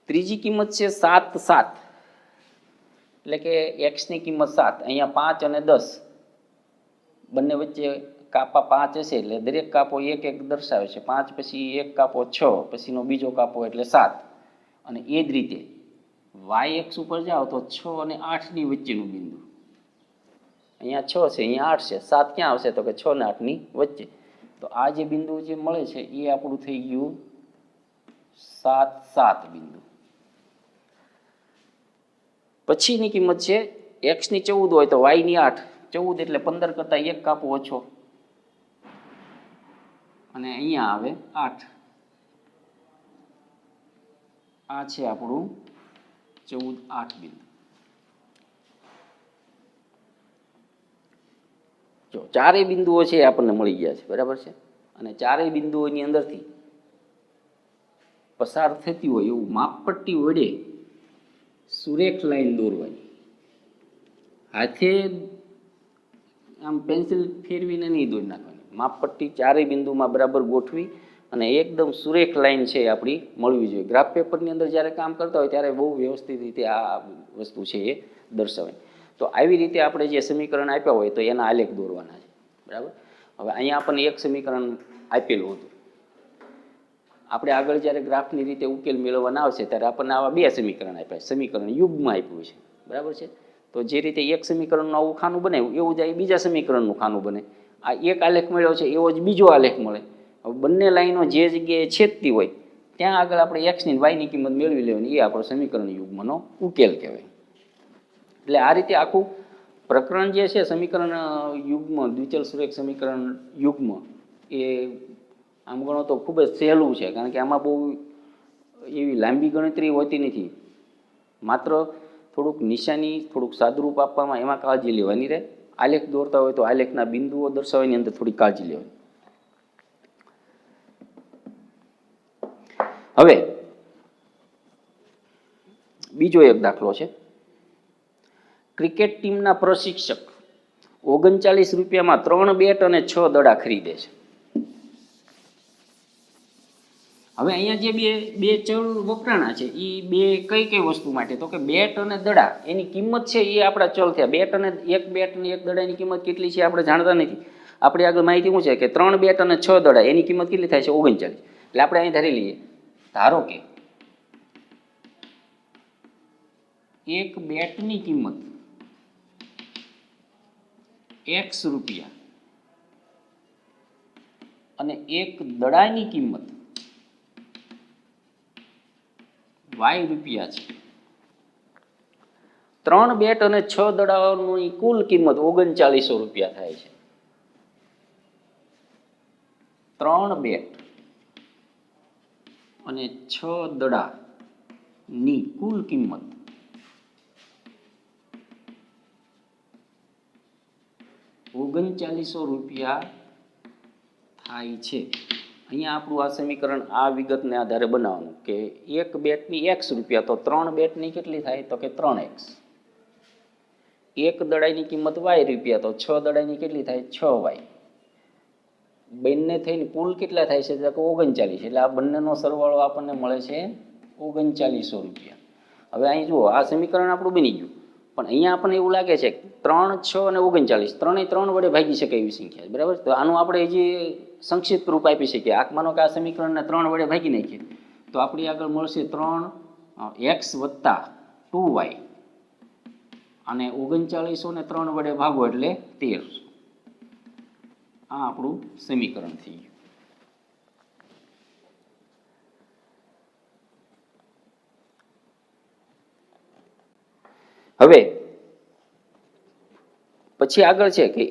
ત્રીજી કિંમત છે 7 7, એટલે કે એક્સની કિંમત 7, અહીંયા 5 અને 10 બંને વચ્ચે કાપા 5 હશે એટલે દરેક કાપો એક એક દર્શાવે છે. 5 પછી એક કાપો 6, પછીનો બીજો કાપો એટલે 7. અને એ જ રીતે વાય એક્સ ઉપર જાઓ તો 6 અને 8ની વચ્ચેનું બિંદુ, અહીંયા 6 છે અહીંયા 8 છે, 7 ક્યાં આવશે? તો કે 6 અને 8ની વચ્ચે. તો આ જે બિંદુ જે મળે છે એ આપણું થઈ ગયું 7 7 બિંદુ. પછીની કિંમત છે એક્સની 14 હોય તો વાયની 8, 14 એટલે 15 કરતાં એક કાપો ઓછો અને અહીંયા આવે 8. આ છે આપણું 14 8 બિંદુ. જો ચારેય બિંદુઓ છે આપણને મળી ગયા છે, બરાબર છે. અને ચારેય બિંદુઓની અંદરથી પસાર થતી હોય એવું માપપટ્ટી વડે સુરેખ લાઈન દોરવાની. હાથે આમ પેન્સિલ ફેરવીને નહીં દોરી નાખવાની, માપપટ્ટી ચારેય બિંદુમાં બરાબર ગોઠવી અને એકદમ સુરેખ લાઈન છે આપણી મળવી જોઈએ. ગ્રાફ પેપરની અંદર જ્યારે કામ કરતા હોય ત્યારે બહુ વ્યવસ્થિત રીતે આ વસ્તુ છે એ દર્શાવાય. તો આવી રીતે આપણે જે સમીકરણ આપ્યા હોય તો એના આલેખ દોરવાના છે, બરાબર. હવે અહીંયા આપણને એક સમીકરણ આપેલું હતું. આપણે આગળ જ્યારે ગ્રાફની રીતે ઉકેલ મેળવવાના આવશે ત્યારે આપણને આવા બે સમીકરણ આપ્યા, સમીકરણ યુગમાં આપ્યું છે, બરાબર છે. તો જે રીતે એક સમીકરણનું આવું ખાનું બનાવ્યું એવું જ બીજા સમીકરણનું ખાનું બને. આ એક આલેખ મળ્યો છે એવો જ બીજો આલેખ મળે. હવે બંને લાઈનો જે જગ્યાએ છેદતી હોય ત્યાં આગળ આપણે એક્સની વાયની કિંમત મેળવી લેવાની, એ આપણો સમીકરણ યુગ્મનો ઉકેલ કહેવાય. એટલે આ રીતે આખું પ્રકરણ જે છે સમીકરણ યુગ્મ, દ્વિચલ સુરેખ સમીકરણ યુગ્મ, એ આમ ગણો તો ખૂબ જ સહેલું છે, કારણ કે આમાં બહુ એવી લાંબી ગણતરી હોતી નથી. માત્ર થોડુંક નિશાની, થોડુંક સાદુરૂપ આપવામાં એમાં કાળજી લેવાની રહે. આલેખ દોરતા હોય તો આલેખના બિંદુઓ દર્શાવવાની અંદર થોડી કાળજી લેવાની. હવે બીજો એક દાખલો છે. ક્રિકેટ ટીમના પ્રશિક્ષક 39 રૂપિયામાં 3 બેટ અને 6 દડા ખરીદે છે. હવે અહીંયા જે બે ચલ વપરાણા છે એ બે કઈ કઈ વસ્તુ માટે? તો કે બેટ અને દડા એની કિંમત છે એ આપણા ચલ થયા. બેટ અને એક દડાની કિંમત કેટલી છે આપણે જાણતા નથી. આપણે આગળ માહિતી શું છે કે 3 બેટ અને 6 દડા એની કિંમત કેટલી થાય છે? 39. એટલે આપણે અહીં ધારી લઈએ, ધારો કે એક બેટની કિંમત x રૂપિયા અને એક દડાની કિંમત y રૂપિયા છે. 3 બેટ અને 6 દડાઓની કુલ કિંમત 3900 રૂપિયા થાય છે. 3 બેટ અને 6 દડાની કુલ કિંમત 3900 રૂપિયા થાય છે. અહીંયા આપણું આ સમીકરણ આ વિગતને આધારે બનાવવાનું કે એક બેટની x રૂપિયા, તો 3 બેટની કેટલી થાય? તો કે 3x. એક દડાઈની કિંમત y રૂપિયા, તો 6 દડાઈની કેટલી થાય? 6y. બંને થઈને કુલ કેટલા થાય છે? તો 39. એટલે આ બંનેનો સરવાળો આપણને મળે છે 3900 રૂપિયા. હવે અહીં જુઓ, આ સમીકરણ આપણું બની ગયું, પણ અહીંયા આપણને એવું લાગે છે 3, 6 અને 39 ત્રણેય 3 વડે ભાગી શકે એવી સંખ્યા છે, બરાબર. તો આનું આપણે જે સંક્ષિપ્ત રૂપ આપી શકીએ, માનો કે આ સમીકરણને 3 વડે ભાગી નાખીએ તો આપણી આગળ મળશે 3x + 2y અને 39 ને 3 વડે ભાગો એટલે 13. આ આપણું સમીકરણ થઈ ગયું. હવે પછી આગળ છે કે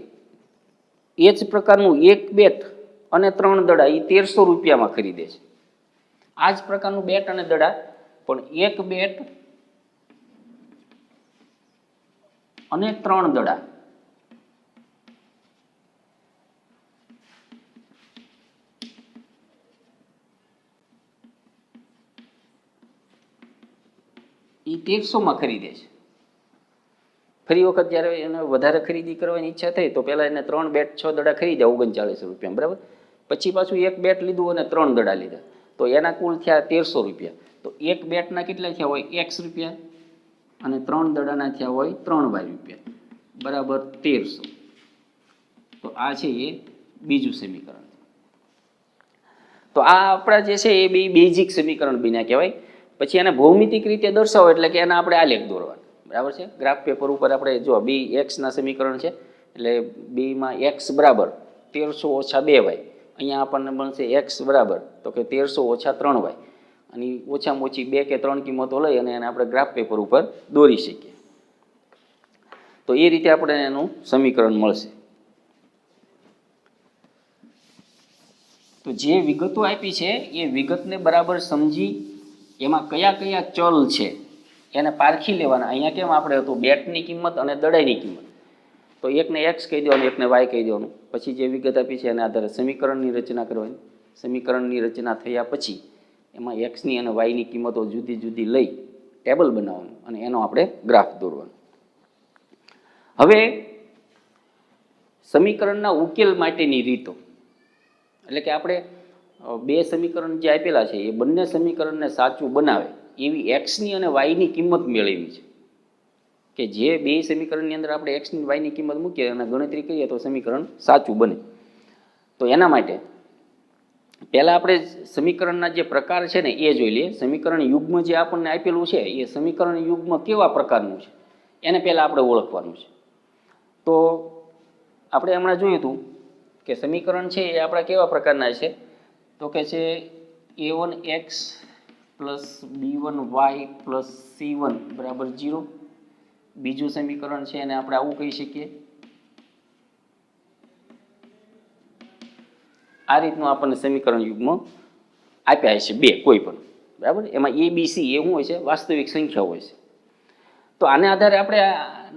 એ જ પ્રકારનું 1 બેટ અને 3 દડા એ 1300 રૂપિયામાં ખરીદે છે. આ જ પ્રકારનું બેટ અને દડા, પણ 1 બેટ અને 3 દડા એ 1300માં ખરીદે છે. ફરી વખત જ્યારે એને વધારે ખરીદી કરવાની ઈચ્છા થઈ તો પહેલાં એને 3 બેટ 6 દડા ખરીદ્યા 39 રૂપિયા, બરાબર. પછી પાછું 1 બેટ લીધું અને 3 દડા લીધા તો એના કુલ થયા 1300 રૂપિયા. તો 1 બેટના કેટલા થયા હોય? x રૂપિયા અને 3 દડાના થયા હોય 3y રૂપિયા, બરાબર 1300. તો આ છે એ બીજું સમીકરણ. તો આ આપણા જે છે એ બે બેઝિક સમીકરણ બન્યા કહેવાય. પછી એને ભૌમિતિક રીતે દર્શાવો એટલે કે એના આપણે આલેખ દોરવાનો, બરાબર છે. ગ્રાફ પેપર ઉપર આપણે જો બી એક્સના સમીકરણ છે એટલે બીમાં એક્સ બરાબર 1300 - 2y. અહીંયા આપણને બનશે એક્સ બરાબર તો કે 1300 - 3y, અને ઓછામાં ઓછી 2 કે 3 કિંમતો લઈ અને એને આપણે ગ્રાફ પેપર ઉપર દોરી શકીએ. તો એ રીતે આપણે એનું સમીકરણ મળશે. તો જે વિગતો આપી છે એ વિગતને બરાબર સમજી એમાં કયા કયા ચલ છે એને પારખી લેવાના. અહીંયા કેમ આપણે હતું બેટની કિંમત અને દડાઈની કિંમત, તો એકને એક્સ કહી દેવાનું, એકને વાય કહી દેવાનું. પછી જે વિગત આપી છે એના આધારે સમીકરણની રચના કરવાની. સમીકરણની રચના થયા પછી એમાં એક્સની અને વાયની કિંમતો જુદી જુદી લઈ ટેબલ બનાવવાનું અને એનો આપણે ગ્રાફ દોરવાનો. હવે સમીકરણના ઉકેલ માટેની રીતો, એટલે કે આપણે બે સમીકરણ જે આપેલા છે એ બંને સમીકરણને સાચું બનાવે એવી એક્સની અને વાયની કિંમત મેળવી છે. કે જે બે સમીકરણની અંદર આપણે એક્સની વાયની કિંમત મૂકીએ અને ગણતરી કરીએ તો સમીકરણ સાચું બને. તો એના માટે પહેલાં આપણે સમીકરણના જે પ્રકાર છે ને એ જોઈ લઈએ. સમીકરણ યુગ્મ જે આપણને આપેલું છે એ સમીકરણ યુગ્મ કેવા પ્રકારનું છે એને પહેલાં આપણે ઓળખવાનું છે. તો આપણે હમણાં જોયું હતું કે સમીકરણ છે એ આપણા કેવા પ્રકારના છે, તો કે છે a1x + b1y + c1 = 0. બીજું સમીકરણ છે એને આપણે આવું કહી શકીએ. આ રીતનું આપણને સમીકરણ યુગ્મ આપ્યા છે બે કોઈ પણ, બરાબર. એમાં a b c એ શું હોય છે? વાસ્તવિક સંખ્યાઓ હોય છે. તો આને આધારે આપણે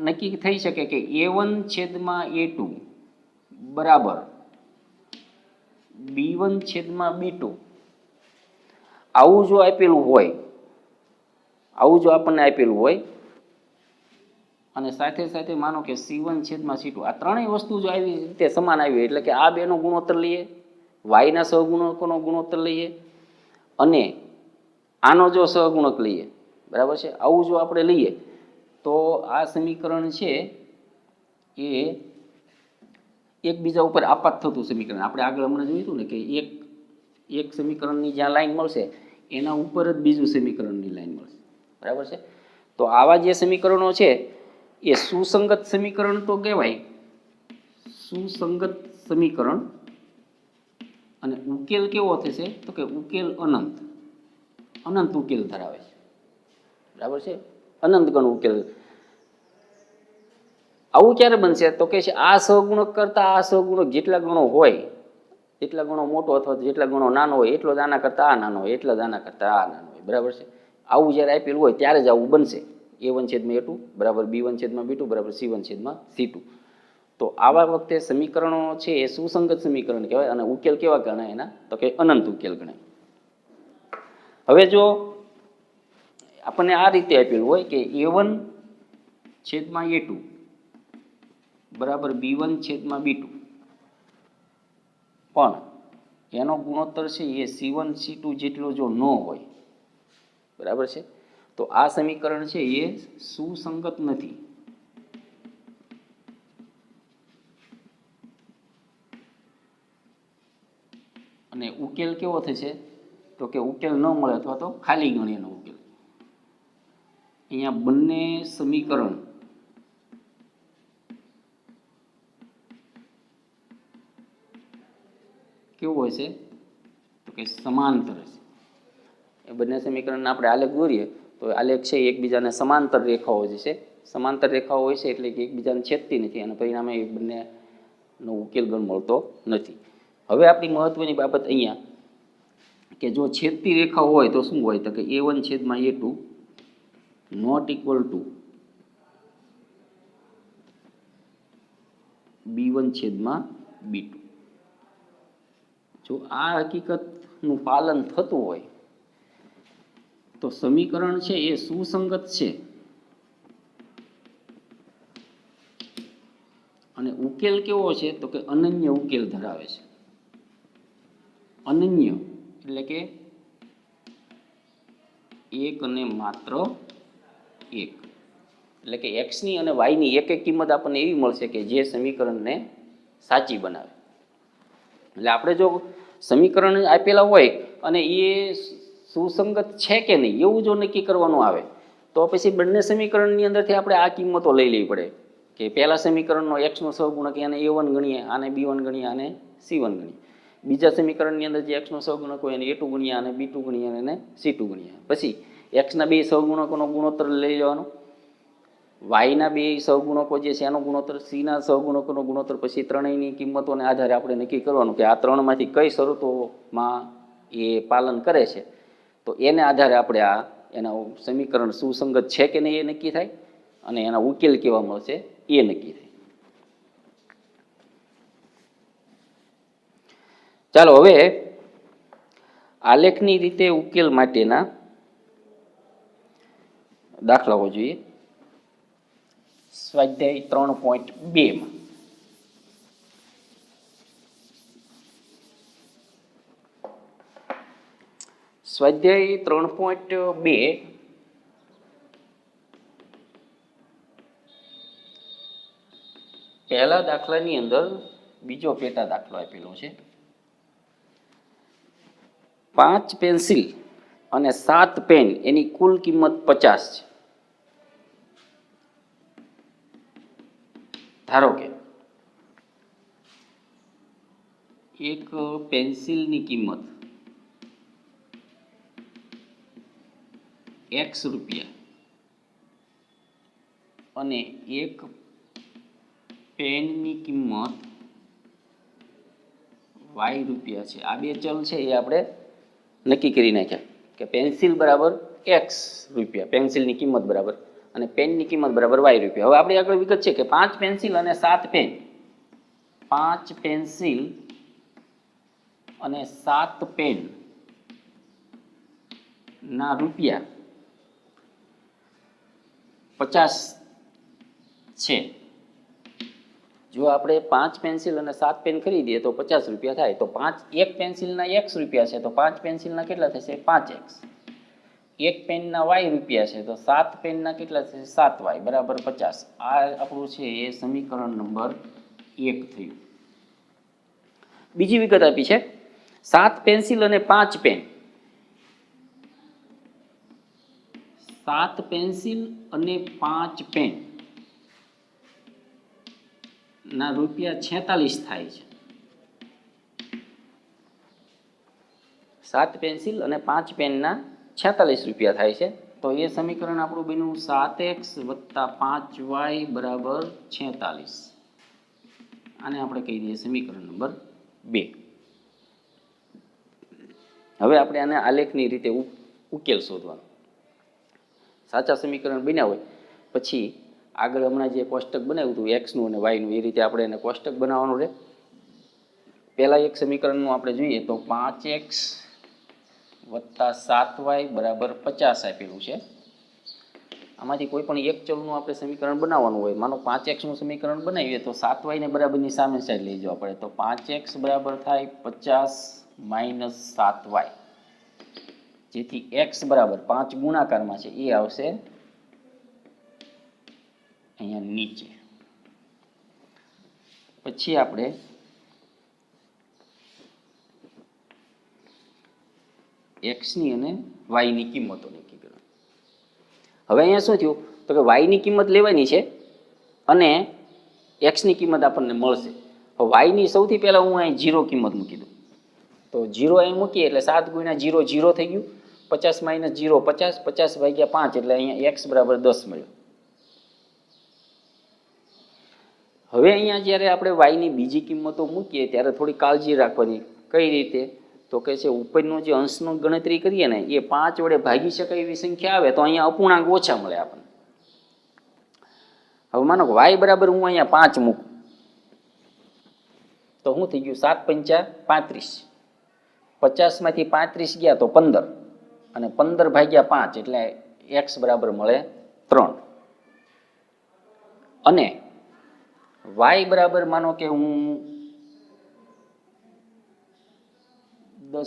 નક્કી થઈ શકે કે a1/a2 બરાબર b1/b2. આવું જો આપેલું હોય, આવું જો આપણને આપેલું હોય અને સાથે સાથે માનો કે c1/c2, આ ત્રણેય વસ્તુ જો આવી રીતે સમાન આવી એટલે કે આ બેનો ગુણોત્તર લઈએ, વાયના સહગુણકોનો ગુણોત્તર લઈએ અને આનો જો સહગુણક લઈએ, બરાબર છે. આવું જો આપણે લઈએ તો આ સમીકરણ છે એ એકબીજા ઉપર આપાત થતું સમીકરણ. આપણે આગળ હમણાં જોયું હતું ને કે એક સમીકરણની જ્યાં લાઈન મળશે એના ઉપર જ બીજું સમીકરણની લાઈન મળશે, બરાબર છે. તો આવા જે સમીકરણો છે એ સુસંગત સમીકરણ તો કહેવાય, સુસંગત સમીકરણ. અને ઉકેલ કેવો થશે? તો કે ઉકેલ અનંત ઉકેલ ધરાવે છે, બરાબર છે. અનંત ગણ ઉકેલ. આવું ક્યારે બનશે? તો કે છે આ સહગુણક કરતા આ સહગુણક જેટલા ગણો હોય એટલા ગણો મોટો અથવા જેટલા ગણો નાનો હોય એટલો જ આના કરતા આ નાનો હોય, એટલા જ આના કરતા આ નાનો હોય, બરાબર છે. આવું જ્યારે આપેલું હોય ત્યારે જ આવું બનશે. a1/a2 બરાબર b1/b2 બરાબર c1/c2. તો આવા વખતે સમીકરણો છે એ સુસંગત સમીકરણ કહેવાય અને ઉકેલ કેવા ગણાય એના? તો કે અનંત ઉકેલ ગણાય. હવે જો આપણને આ રીતે આપેલું હોય કે a1/a2 બરાબર b1/b2 પણ એનો ગુણોત્તર છે એ c1/c2 જેટલો જો ન હોય, બરાબર છે, તો આ સમીકરણ છે એ સુસંગત નથી. ઉકેલ કેવો થશે? તો કે ઉકેલ ન મળે અથવા તો ખાલી ગણીનો ઉકેલ. અહીંયા બંને સમીકરણ કેવું હોય છે? તો કે સમાંતર છે. એ બંને સમીકરણને આપણે આલેખ દોરીએ તો આલેખ છે એકબીજાને સમાંતર રેખાઓ જે છે, સમાંતર રેખાઓ હોય છે એટલે કે એકબીજાને છેદતી નથી અને પરિણામે એ બંનેનો ઉકેલ ગણ મળતો નથી. હવે આપણી મહત્વની બાબત અહીંયા કે જો છેદતી રેખા હોય તો શું હોય? તો કે A1 છેદમાં A2 not equal to B1 છેદમાં B2. જો આ હકીકતનું પાલન થતું હોય તો સમીકરણ છે એ સુસંગત છે અને ઉકેલ કેવો છે? તો કે અનન્ય ઉકેલ ધરાવે છે. અનન્ય એટલે કે એક અને માત્ર એક, એટલે કે એક્સની અને વાયની એક એક કિંમત આપણને એવી મળશે કે જે સમીકરણને સાચી બનાવે. એટલે આપણે જો સમીકરણ આપેલા હોય અને એ સુસંગત છે કે નહીં એવું જો નક્કી કરવાનું આવે તો પછી બંને સમીકરણની અંદરથી આપણે આ કિંમતો લઈ લેવી પડે કે પહેલા સમીકરણનો એક્સનો સહગુણક આને A1 ગણીએ, આને B1 ગણીએ, આને C1 ગણીએ. બીજા સમીકરણની અંદર જે એક્સનો સહગુણક હોય એને A2 ગણીએ, આને B2 ગણીએ અને એને C2 ગણીએ. પછી એક્સના બે સહગુણકોનો ગુણોત્તર લઈ લેવાનો, વાયના બે સહગુણકો જે છે એનો ગુણોત્તર, સીના સહગુણકોનો ગુણોત્તર, પછી ત્રણેયની કિંમતોને આધારે આપણે નક્કી કરવાનું કે આ ત્રણમાંથી કઈ શરતોમાં એ પાલન કરે છે. તો એને આધારે આપણે આ એના સમીકરણ સુસંગત છે કે નહીં એ નક્કી થાય અને એના ઉકેલ કેવા મળશે એ નક્કી થાય. ચાલો હવે આલેખની રીતે ઉકેલ માટેના દાખલાઓ જોઈએ. સ્વાધ્યાય 3.2 માં સ્વાધ્યાય 3.2 પહેલા દાખલાની અંદર બીજો પેટા દાખલો આપેલો છે. 5 પેન્સિલ અને 7 પેન એની કુલ કિંમત 50 છે. ધારો કે એક પેન્સિલની કિંમત X રૂપિયા અને એક પેનની કિંમત Y રૂપિયા છે. આ બે ચલ છે એ આપણે નક્કી કરી નાખ્યા કે પેન્સિલ બરાબર X રૂપિયા, પેન્સિલની કિંમત બરાબર, અને પેનની કિંમત બરાબર Y રૂપિયા. હવે આપણી આગળ વિગત છે કે 5 પેન્સિલ અને 7 પેન, 5 પેન્સિલ અને 7 પેન ના રૂપિયા 50 છે. જો આપણે 5 પેન્સિલ અને 7 પેન ખરીદીએ તો 50 રૂપિયા થાય. તો એક પેન્સિલના X રૂપિયા છે તો 5 પેન્સિલના કેટલા થશે? 5X. એક પેનના Y રૂપિયા છે તો 7 પેનના કેટલા થશે? 7Y બરાબર 50. આ આપણું છે એ સમીકરણ નંબર 1 થયું. બીજી વિગત આપી છે 7 પેન્સિલ અને 5 પેન, 7 પેન્સિલ અને 5 પેન ના રૂપિયા 46 થાય છે. 7 પેન્સિલ અને 5 પેનના 46 રૂપિયા થાય છે. તો એ સમીકરણ આપણું બન્યું 7X વત્તા 5Y બરાબર 46. આને આપણે કહી દઈએ સમીકરણ નંબર 2. હવે આપણે આને આલેખની રીતે ઉકેલ શોધવાનો. સાચા સમીકરણ બન્યા હોય પછી આગળ હમણાં જે કોષ્ટક બનાવ્યું હતું એક્સનું અને વાયનું એ રીતે આપણે એને કોષ્ટક બનાવવાનું રહે. પહેલા એક સમીકરણનું આપણે જોઈએ તો 5X વત્તા 7Y બરાબર 50 આપેલું છે. આમાંથી કોઈ પણ એક ચલનું આપણે સમીકરણ બનાવવાનું હોય. માનો 5Xનું સમીકરણ બનાવીએ તો 7Y ને બરાબરની સામે સાઈડ લઈ જવા પડે. તો 5X બરાબર થાય 50 માઇનસ 7Y, જેથી X બરાબર 5 ગુણાકારમાં છે એ આવશે અહીંયા નીચે. પછી આપણે એક્સની અને વાયની કિંમતો નક્કી કરવાની. હવે અહીંયા શું થયું તો કે વાયની કિંમત લેવાની છે અને એક્સની કિંમત આપણને મળશે. હવે વાયની સૌથી પહેલાં હું અહીં 0 કિંમત મૂકી દઉં. તો 0 અહીં મૂકીએ એટલે 7 ગુણ્યા 0 0 થઈ ગયું. 50 માઇનસ 0 50, 50 ભાગ્યા 5 એટલે અહીંયા એક્સ બરાબર 10 મળ્યો. હવે અહીંયા જ્યારે આપણે વાયની બીજી કિંમતો મૂકીએ ત્યારે થોડી કાળજી રાખવાની. કઈ રીતે તો કે છે ઉપરનો જે અંશનો ગણતરી કરીએ ને એ 5 વડે ભાગી શકાય એવી સંખ્યા આવે તો અહીંયા અપૂર્ણાંક ઓછા મળે આપણને. હવે માનો કે વાય બરાબર હું અહીંયા 5 મૂકું તો શું થઈ ગયું 7 પંચા 35, 50 માંથી 35 ગયા તો 15 અને 15 ભાગ્યા 5 એટલે એક્સ બરાબર મળે 3 અને વાય બરાબર માનો કે હું 10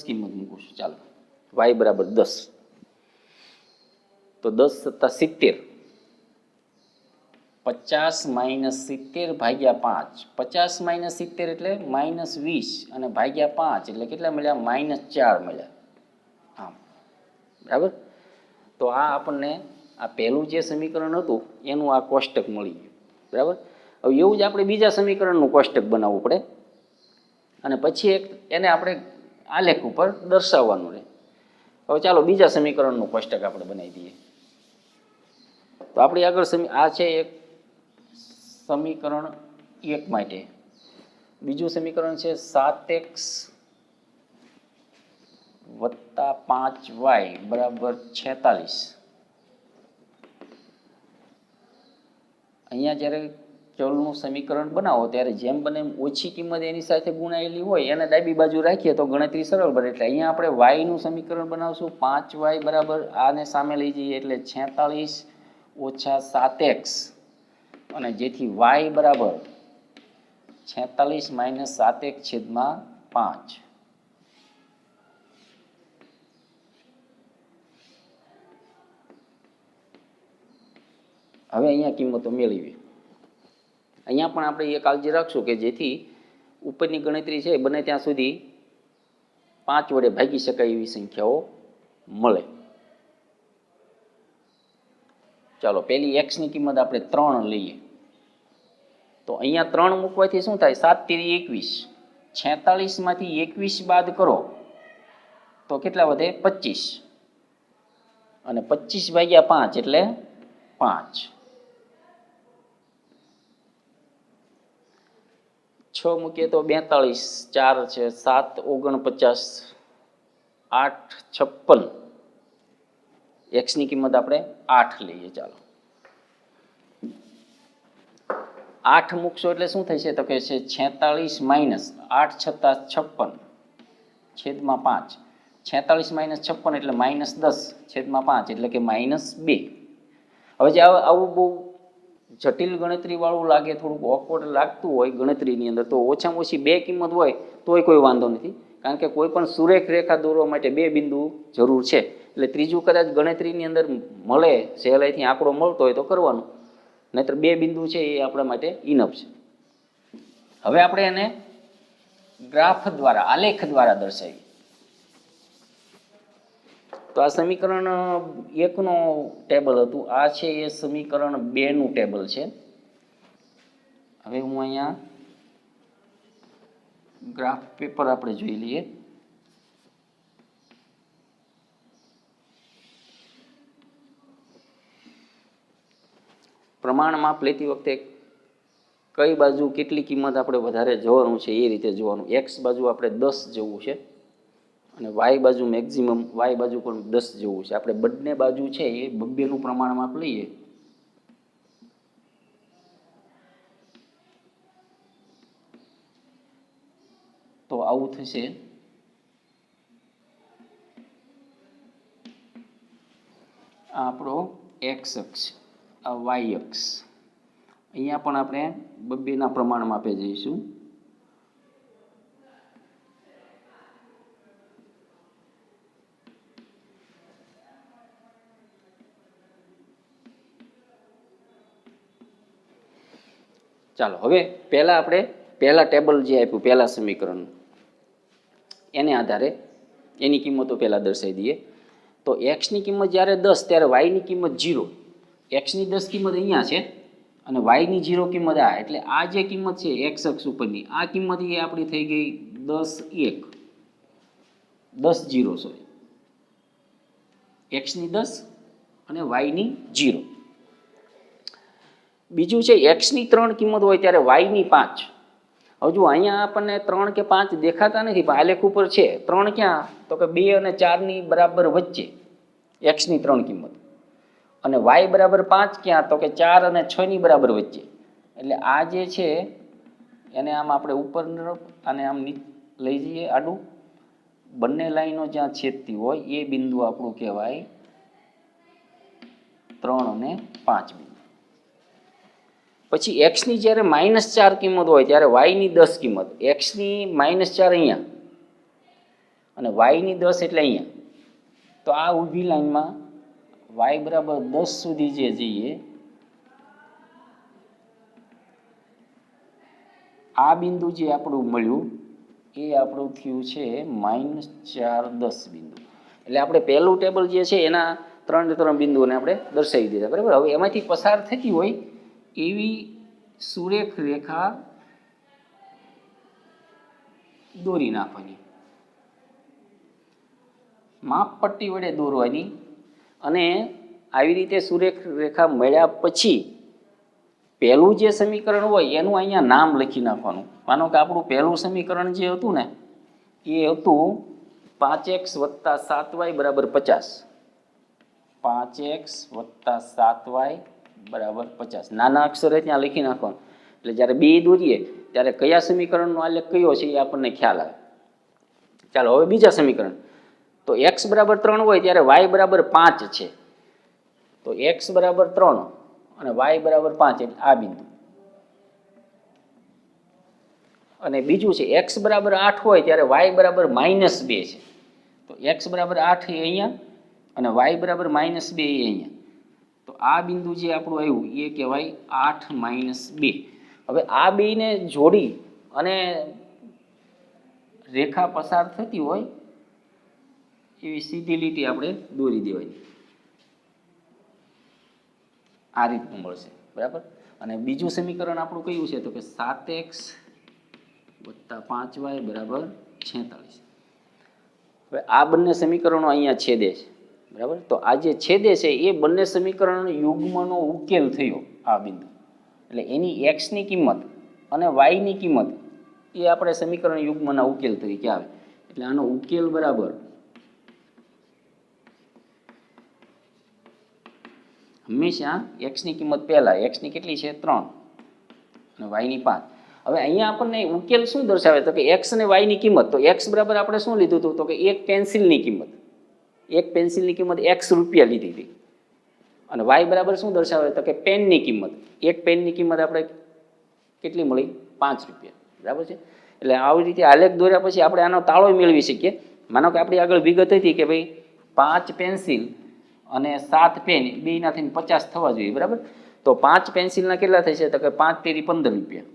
કિંમત મૂકું છું. ચાલો વાય બરાબર 10 તો 10 સત્તા 70, 50 માઇનસ 70 ભાગ્યા 5, 50 માઇનસ 70 એટલે માઇનસ 20 અને ભાગ્યા 5 એટલે કેટલા મળ્યા માઇનસ 4 મળ્યા. આમ બરાબર. તો આ આપણને આ પહેલું જે સમીકરણ હતું એનું આ કોષ્ટક મળી ગયું. બરાબર. હવે એવું જ આપણે બીજા સમીકરણનું કોષ્ટક બનાવવું પડે અને પછી એને આપણે આલેખ ઉપર દર્શાવવાનું રહે. હવે ચાલો બીજા સમીકરણનું કોષ્ટક આપણે બનાવી દઈએ. તો આપણી આગળ આ છે એક સમીકરણ 1 માટે. બીજું સમીકરણ છે 7x વત્તા 5y બરાબર 46. અહીંયા જ્યારે ચલનું સમીકરણ બનાવો ત્યારે જેમ બને એમ ઓછી કિંમત એની સાથે ગુણાયેલી હોય એને ડાબી બાજુ રાખીએ તો ગણતરી સરળ બને. એટલે અહીંયા આપણે વાયનું સમીકરણ બનાવશું. 5y બરાબર આને સામે લઈ જઈએ એટલે 46 ઓછા 7x અને જેથી y બરાબર 46 માઇનસ 7x છેદમાં 5. હવે અહીંયા કિંમતો મેળવી. અહીંયા પણ આપણે એ કાળજી રાખશું કે જેથી ઉપરની ગણતરી છે બને ત્યાં સુધી 5 વડે ભાગી શકાય એવી સંખ્યાઓ મળે. ચાલો પહેલી એક્સની કિંમત આપણે 3 લઈએ. તો અહીંયા 3 મૂકવાથી શું થાય 7 તેરી 21, 46 માંથી 21 બાદ કરો તો કેટલા વધે 25 અને 25 ભાગ્યા 5 એટલે 5. 6 મૂકીએ તો 42, 4 છે 7 49, 8 56. એક્સની કિંમત આપણે 8 લઈએ. ચાલો 8 મૂકશો એટલે શું થશે તો કે છે 46 માઇનસ 8 છતાં 56 છેદમાં 5. 46 માઇનસ 56 એટલે માઇનસ 10 છેદમાં 5 એટલે કે માઇનસ 2. હવે જે આવું બહુ જટિલ ગણતરી વાળું લાગે, થોડુંક ઓકવર્ડ લાગતું હોય ગણતરીની અંદર, તો ઓછામાં ઓછી 2 કિંમત હોય તોય કોઈ વાંધો નથી. કારણ કે કોઈ પણ સુરેખ રેખા દોરવા માટે 2 બિંદુ જરૂર છે. એટલે ત્રીજું કદાચ ગણતરીની અંદર મળે, સહેલાઈથી આંકડો મળતો હોય તો કરવાનું, નહીતર 2 બિંદુ છે એ આપણા માટે ઇનફ છે. હવે આપણે એને ગ્રાફ દ્વારા, આલેખ દ્વારા દર્શાવીએ. તો આ સમીકરણ 1નું ટેબલ હતું, આ છે એ સમીકરણ 2નું ટેબલ છે. હવે હું અહીંયા ગ્રાફ પેપર આપણે જોઈ લઈએ. પ્રમાણ માપ લેતી વખતે કઈ બાજુ કેટલી કિંમત આપણે વધારે જોવાનું છે એ રીતે જોવાનું. એક્સ બાજુ આપણે 10 જેવું છે અને વાય બાજુ મેક્સિમમ વાય બાજુ પણ 10 જેવું છે. આપણે બંને બાજુ છે એ બબ્બેનું પ્રમાણ માપ લઈએ તો આવું થશે. આ આપણો એક્સ અક્ષ, આ વાય અક્ષ. અહીંયા પણ આપણે બબ્બેના પ્રમાણ માપે જઈશું. ચાલો હવે પહેલા આપણે પહેલા ટેબલ જે આપ્યું પહેલા સમીકરણનું એને આધારે એની કિંમતો પહેલાં દર્શાવી દઈએ. તો એક્સની કિંમત જ્યારે 10 ત્યારે વાયની કિંમત 0. એક્સની 10 કિંમત અહીંયા છે અને વાયની 0 કિંમત આ, એટલે આ જે કિંમત છે એક્સ અક્ષ ઉપરની આ કિંમત એ આપણી થઈ ગઈ 10 0 સોરી, એક્સની 10 અને વાયની 0. બીજું છે એક્સની 3 કિંમત હોય ત્યારે વાયની 5. હજુ અહીંયા આપણને 3 કે 5 દેખાતા નથી, પણ આલેખ ઉપર છે 3 ક્યાં, તો કે 2 અને 4ની બરાબર વચ્ચે એક્સની 3 કિંમત, અને વાય બરાબર 5 ક્યાં, તો કે 4 અને 6ની બરાબર વચ્ચે. એટલે આ જે છે એને આમ આપણે ઉપર અને આમ લઈ જઈએ આડું, બંને લાઈનો જ્યાં છેદતી હોય એ બિંદુ આપણું કહેવાય 3 અને 5 બિંદુ. પછી એક્સની જ્યારે -4 કિંમત હોય ત્યારે વાયની 10 કિંમત, એક્સની -4 અહીંયા અને વાયની 10 એટલે અહીંયા. તો આ ઊભી લાઈનમાં વાય બરાબર 10 સુધી જે જઈએ આ બિંદુ જે આપણું મળ્યું એ આપણું થયું છે -4 10 બિંદુ. એટલે આપણે પહેલું ટેબલ જે છે એના 3 બિંદુઓને આપણે દર્શાવી દીધા, બરાબર. હવે એમાંથી પસાર થતી હોય એવી સુરેખ રેખા દોરી નાખવાની, માપપટ્ટી વડે દોરવાની, અને આવી રીતે સુરેખ રેખા મળ્યા પછી પહેલું જે સમીકરણ હોય એનું અહીંયા નામ લખી નાખવાનું. માનો કે આપણું પહેલું સમીકરણ જે હતું ને એ હતું 5x + 7y = 50. 5x + 7y = 50 નાના અક્ષરે ત્યાં લખી નાખવાનું. એટલે જ્યારે બે દોરીએ ત્યારે કયા સમીકરણનો આલેખ કયો છે એ આપણને ખ્યાલ આવે. ચાલો હવે બીજા સમીકરણ. તો x = 3 હોય ત્યારે y = 5 છે. તો x = 3 અને y = 5 એટલે આ બિંદુ. અને બીજું છે x = 8 હોય ત્યારે y = -2 છે. તો x = 8 એ અહીંયા અને y = -2 એ અહીંયા. તો આ બિંદુ જે આપણું આવ્યું એ કહેવાય 8 - 2. હવે આ બેને જોડી અને રેખા પસાર થતી હોય એવી સીધી લીટી આપણે દોરી દેવાની, આ રીતનું મળશે, બરાબર. અને બીજું સમીકરણ આપણું કયું છે, તો કે 7x + 5y = 46. હવે આ બંને સમીકરણો અહીંયા છેદે છે, બરાબર. તો આ જે છેદે છે એ બંને સમીકરણ યુગ્મનો ઉકેલ થયો આ બિંદુ. એટલે એની એક્સની કિંમત અને વાયની કિંમત એ આપણે સમીકરણ યુગ્મના ઉકેલ તરીકે આવે. એટલે આનો ઉકેલ બરાબર હંમેશા એક્સની કિંમત પહેલા, એક્સની કેટલી છે 3 અને વાયની 5. હવે અહીંયા આપણને ઉકેલ શું દર્શાવે, તો કે એક્સ અને વાયની કિંમત. તો એક્સ બરાબર આપણે શું લીધું હતું, તો કે એક પેન્સિલની કિંમત, એક પેન્સિલની કિંમત x રૂપિયા લીધી હતી. અને વાય બરાબર શું દર્શાવે, તો કે પેનની કિંમત, એક પેનની કિંમત આપણે કેટલી મળી 5 રૂપિયા, બરાબર છે. એટલે આવી રીતે આલેખ દોર્યા પછી આપણે આનો તાળો મેળવી શકીએ. માનો કે આપણી આગળ વિગત હતી કે ભાઈ 5 પેન્સિલ અને 7 પેન બેના થઈને 50 થવા જોઈએ, બરાબર. તો 5 પેન્સિલના કેટલા થશે, તો કે 5 તેરી 15 રૂપિયા,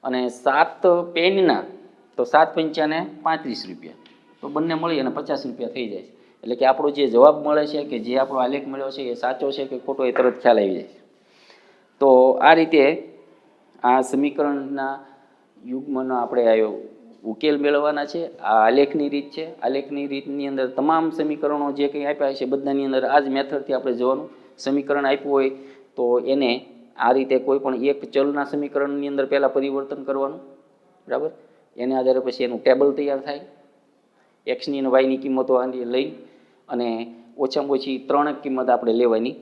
અને 7 પેનના તો 7 પંચાને 35 રૂપિયા. તો બંને મળી અને 50 રૂપિયા થઈ જાય છે. એટલે કે આપણો જે જવાબ મળે છે કે જે આપણો આલેખ મળ્યો છે એ સાચો છે કે ખોટો એ તરત ખ્યાલ આવી જાય છે. તો આ રીતે આ સમીકરણના યુગ્મનો આપણે આવ્યો ઉકેલ મેળવવાના છે. આ આલેખની રીત છે. આલેખની રીતની અંદર તમામ સમીકરણો જે કંઈ આપ્યા છે બધાની અંદર આ જ મેથડથી આપણે જવાનું. સમીકરણ આપ્યું હોય તો એને આ રીતે કોઈ પણ એક ચલના સમીકરણની અંદર પહેલાં પરિવર્તન કરવાનું, બરાબર. એને આધારે પછી એનું ટેબલ તૈયાર થાય. એક્સની અને વાયની કિંમતો આની લઈ અને ઓછામાં ઓછી 3 કિંમત આપણે લેવાની,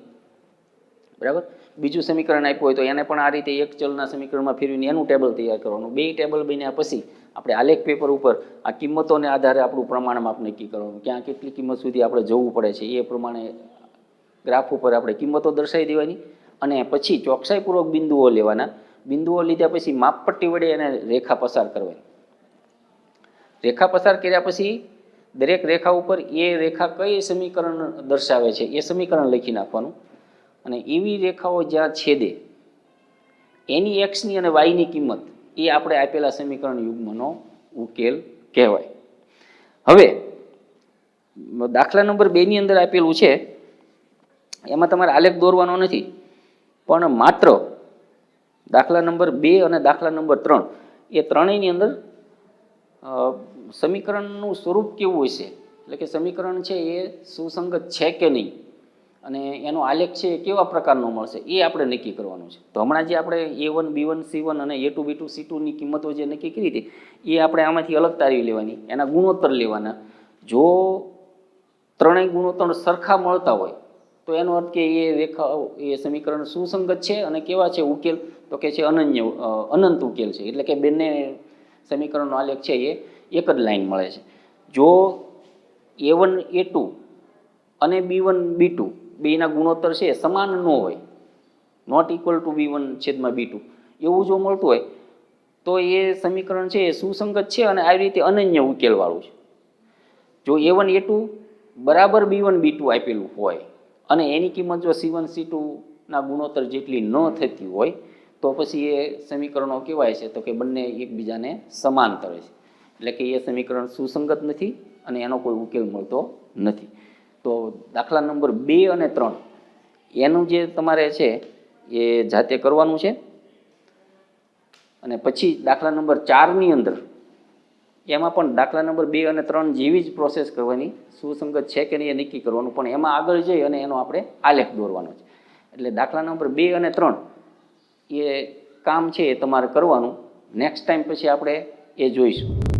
બરાબર. બીજું સમીકરણ આપ્યું હોય તો એને પણ આ રીતે એક ચલના સમીકરણમાં ફેરવીને એનું ટેબલ તૈયાર કરવાનું. બે ટેબલ બન્યા પછી આપણે આલેખ પેપર ઉપર આ કિંમતોને આધારે આપણું પ્રમાણમાપ નક્કી કરવાનું, ક્યાં કેટલી કિંમત સુધી આપણે જવું પડે છે એ પ્રમાણે ગ્રાફ ઉપર આપણે કિંમતો દર્શાવી દેવાની. અને પછી ચોકસાઈપૂર્વક બિંદુઓ લેવાના. બિંદુઓ લીધા પછી માપપટ્ટી વડે એને રેખા પસાર કરવાની. રેખા પસાર કર્યા પછી દરેક રેખા ઉપર એ રેખા કઈ સમીકરણ દર્શાવે છે એ સમીકરણ લખી નાખવાનું. અને એવી રેખાઓ જ્યાં છેદે એની એક્સની અને વાયની કિંમત એ આપણે આપેલા સમીકરણ યુગ્મનો ઉકેલ કહેવાય. હવે દાખલા નંબર 2ની અંદર આપેલું છે, એમાં તમારે આલેખ દોરવાનો નથી, પણ માત્ર દાખલા નંબર 2 અને દાખલા નંબર 3 એ ત્રણેયની અંદર સમીકરણનું સ્વરૂપ કેવું હશે, એટલે કે સમીકરણ છે એ સુસંગત છે કે નહીં અને એનો આલેખ છે એ કેવા પ્રકારનો મળશે એ આપણે નક્કી કરવાનું છે. તો હમણાં જે આપણે A1 B1 C1 અને A2 B2 C2ની કિંમતો જે નક્કી કરી હતી એ આપણે આમાંથી અલગ તારવી લેવાની, એના ગુણોત્તર લેવાના. જો ત્રણેય ગુણોત્તર સરખા મળતા હોય તો એનો અર્થ કે એ સમીકરણ સુસંગત છે અને કેવા છે ઉકેલ, તો કે છે અનંત ઉકેલ છે, એટલે કે બંને સમીકરણનો આલેખ છે એ એક જ લાઈન મળે છે. જો A1 A2 અને B1 B2 બેના ગુણોત્તર છે સમાન ન હોય, નોટ ઇક્વલ ટુ B1/B2 એવું જો મળતું હોય તો એ સમીકરણ છે એ સુસંગત છે અને આવી રીતે અનન્ય ઉકેલવાળું છે. જો A1 A2 બરાબર B1 B2 આપેલું હોય અને એની કિંમત જો C1 C2 ના ગુણોત્તર જેટલી ન થતી હોય તો પછી એ સમીકરણો કહેવાય છે તો કે બંને એકબીજાને સમાંતર છે, એટલે કે એ સમીકરણ સુસંગત નથી અને એનો કોઈ ઉકેલ મળતો નથી. તો દાખલા નંબર 2 અને 3 એનું જે તમારે છે એ જાતે કરવાનું છે. અને પછી દાખલા નંબર 4ની અંદર એમાં પણ દાખલા નંબર 2 અને 3 જેવી જ પ્રોસેસ કરવાની, સુસંગત છે કે નહીં એ નક્કી કરવાનું, પણ એમાં આગળ જઈ અને એનો આપણે આલેખ દોરવાનો છે. એટલે દાખલા નંબર 2 અને 3 એ કામ છે એ તમારે કરવાનું. નેક્સ્ટ ટાઈમ પછી આપણે એ જોઈશું.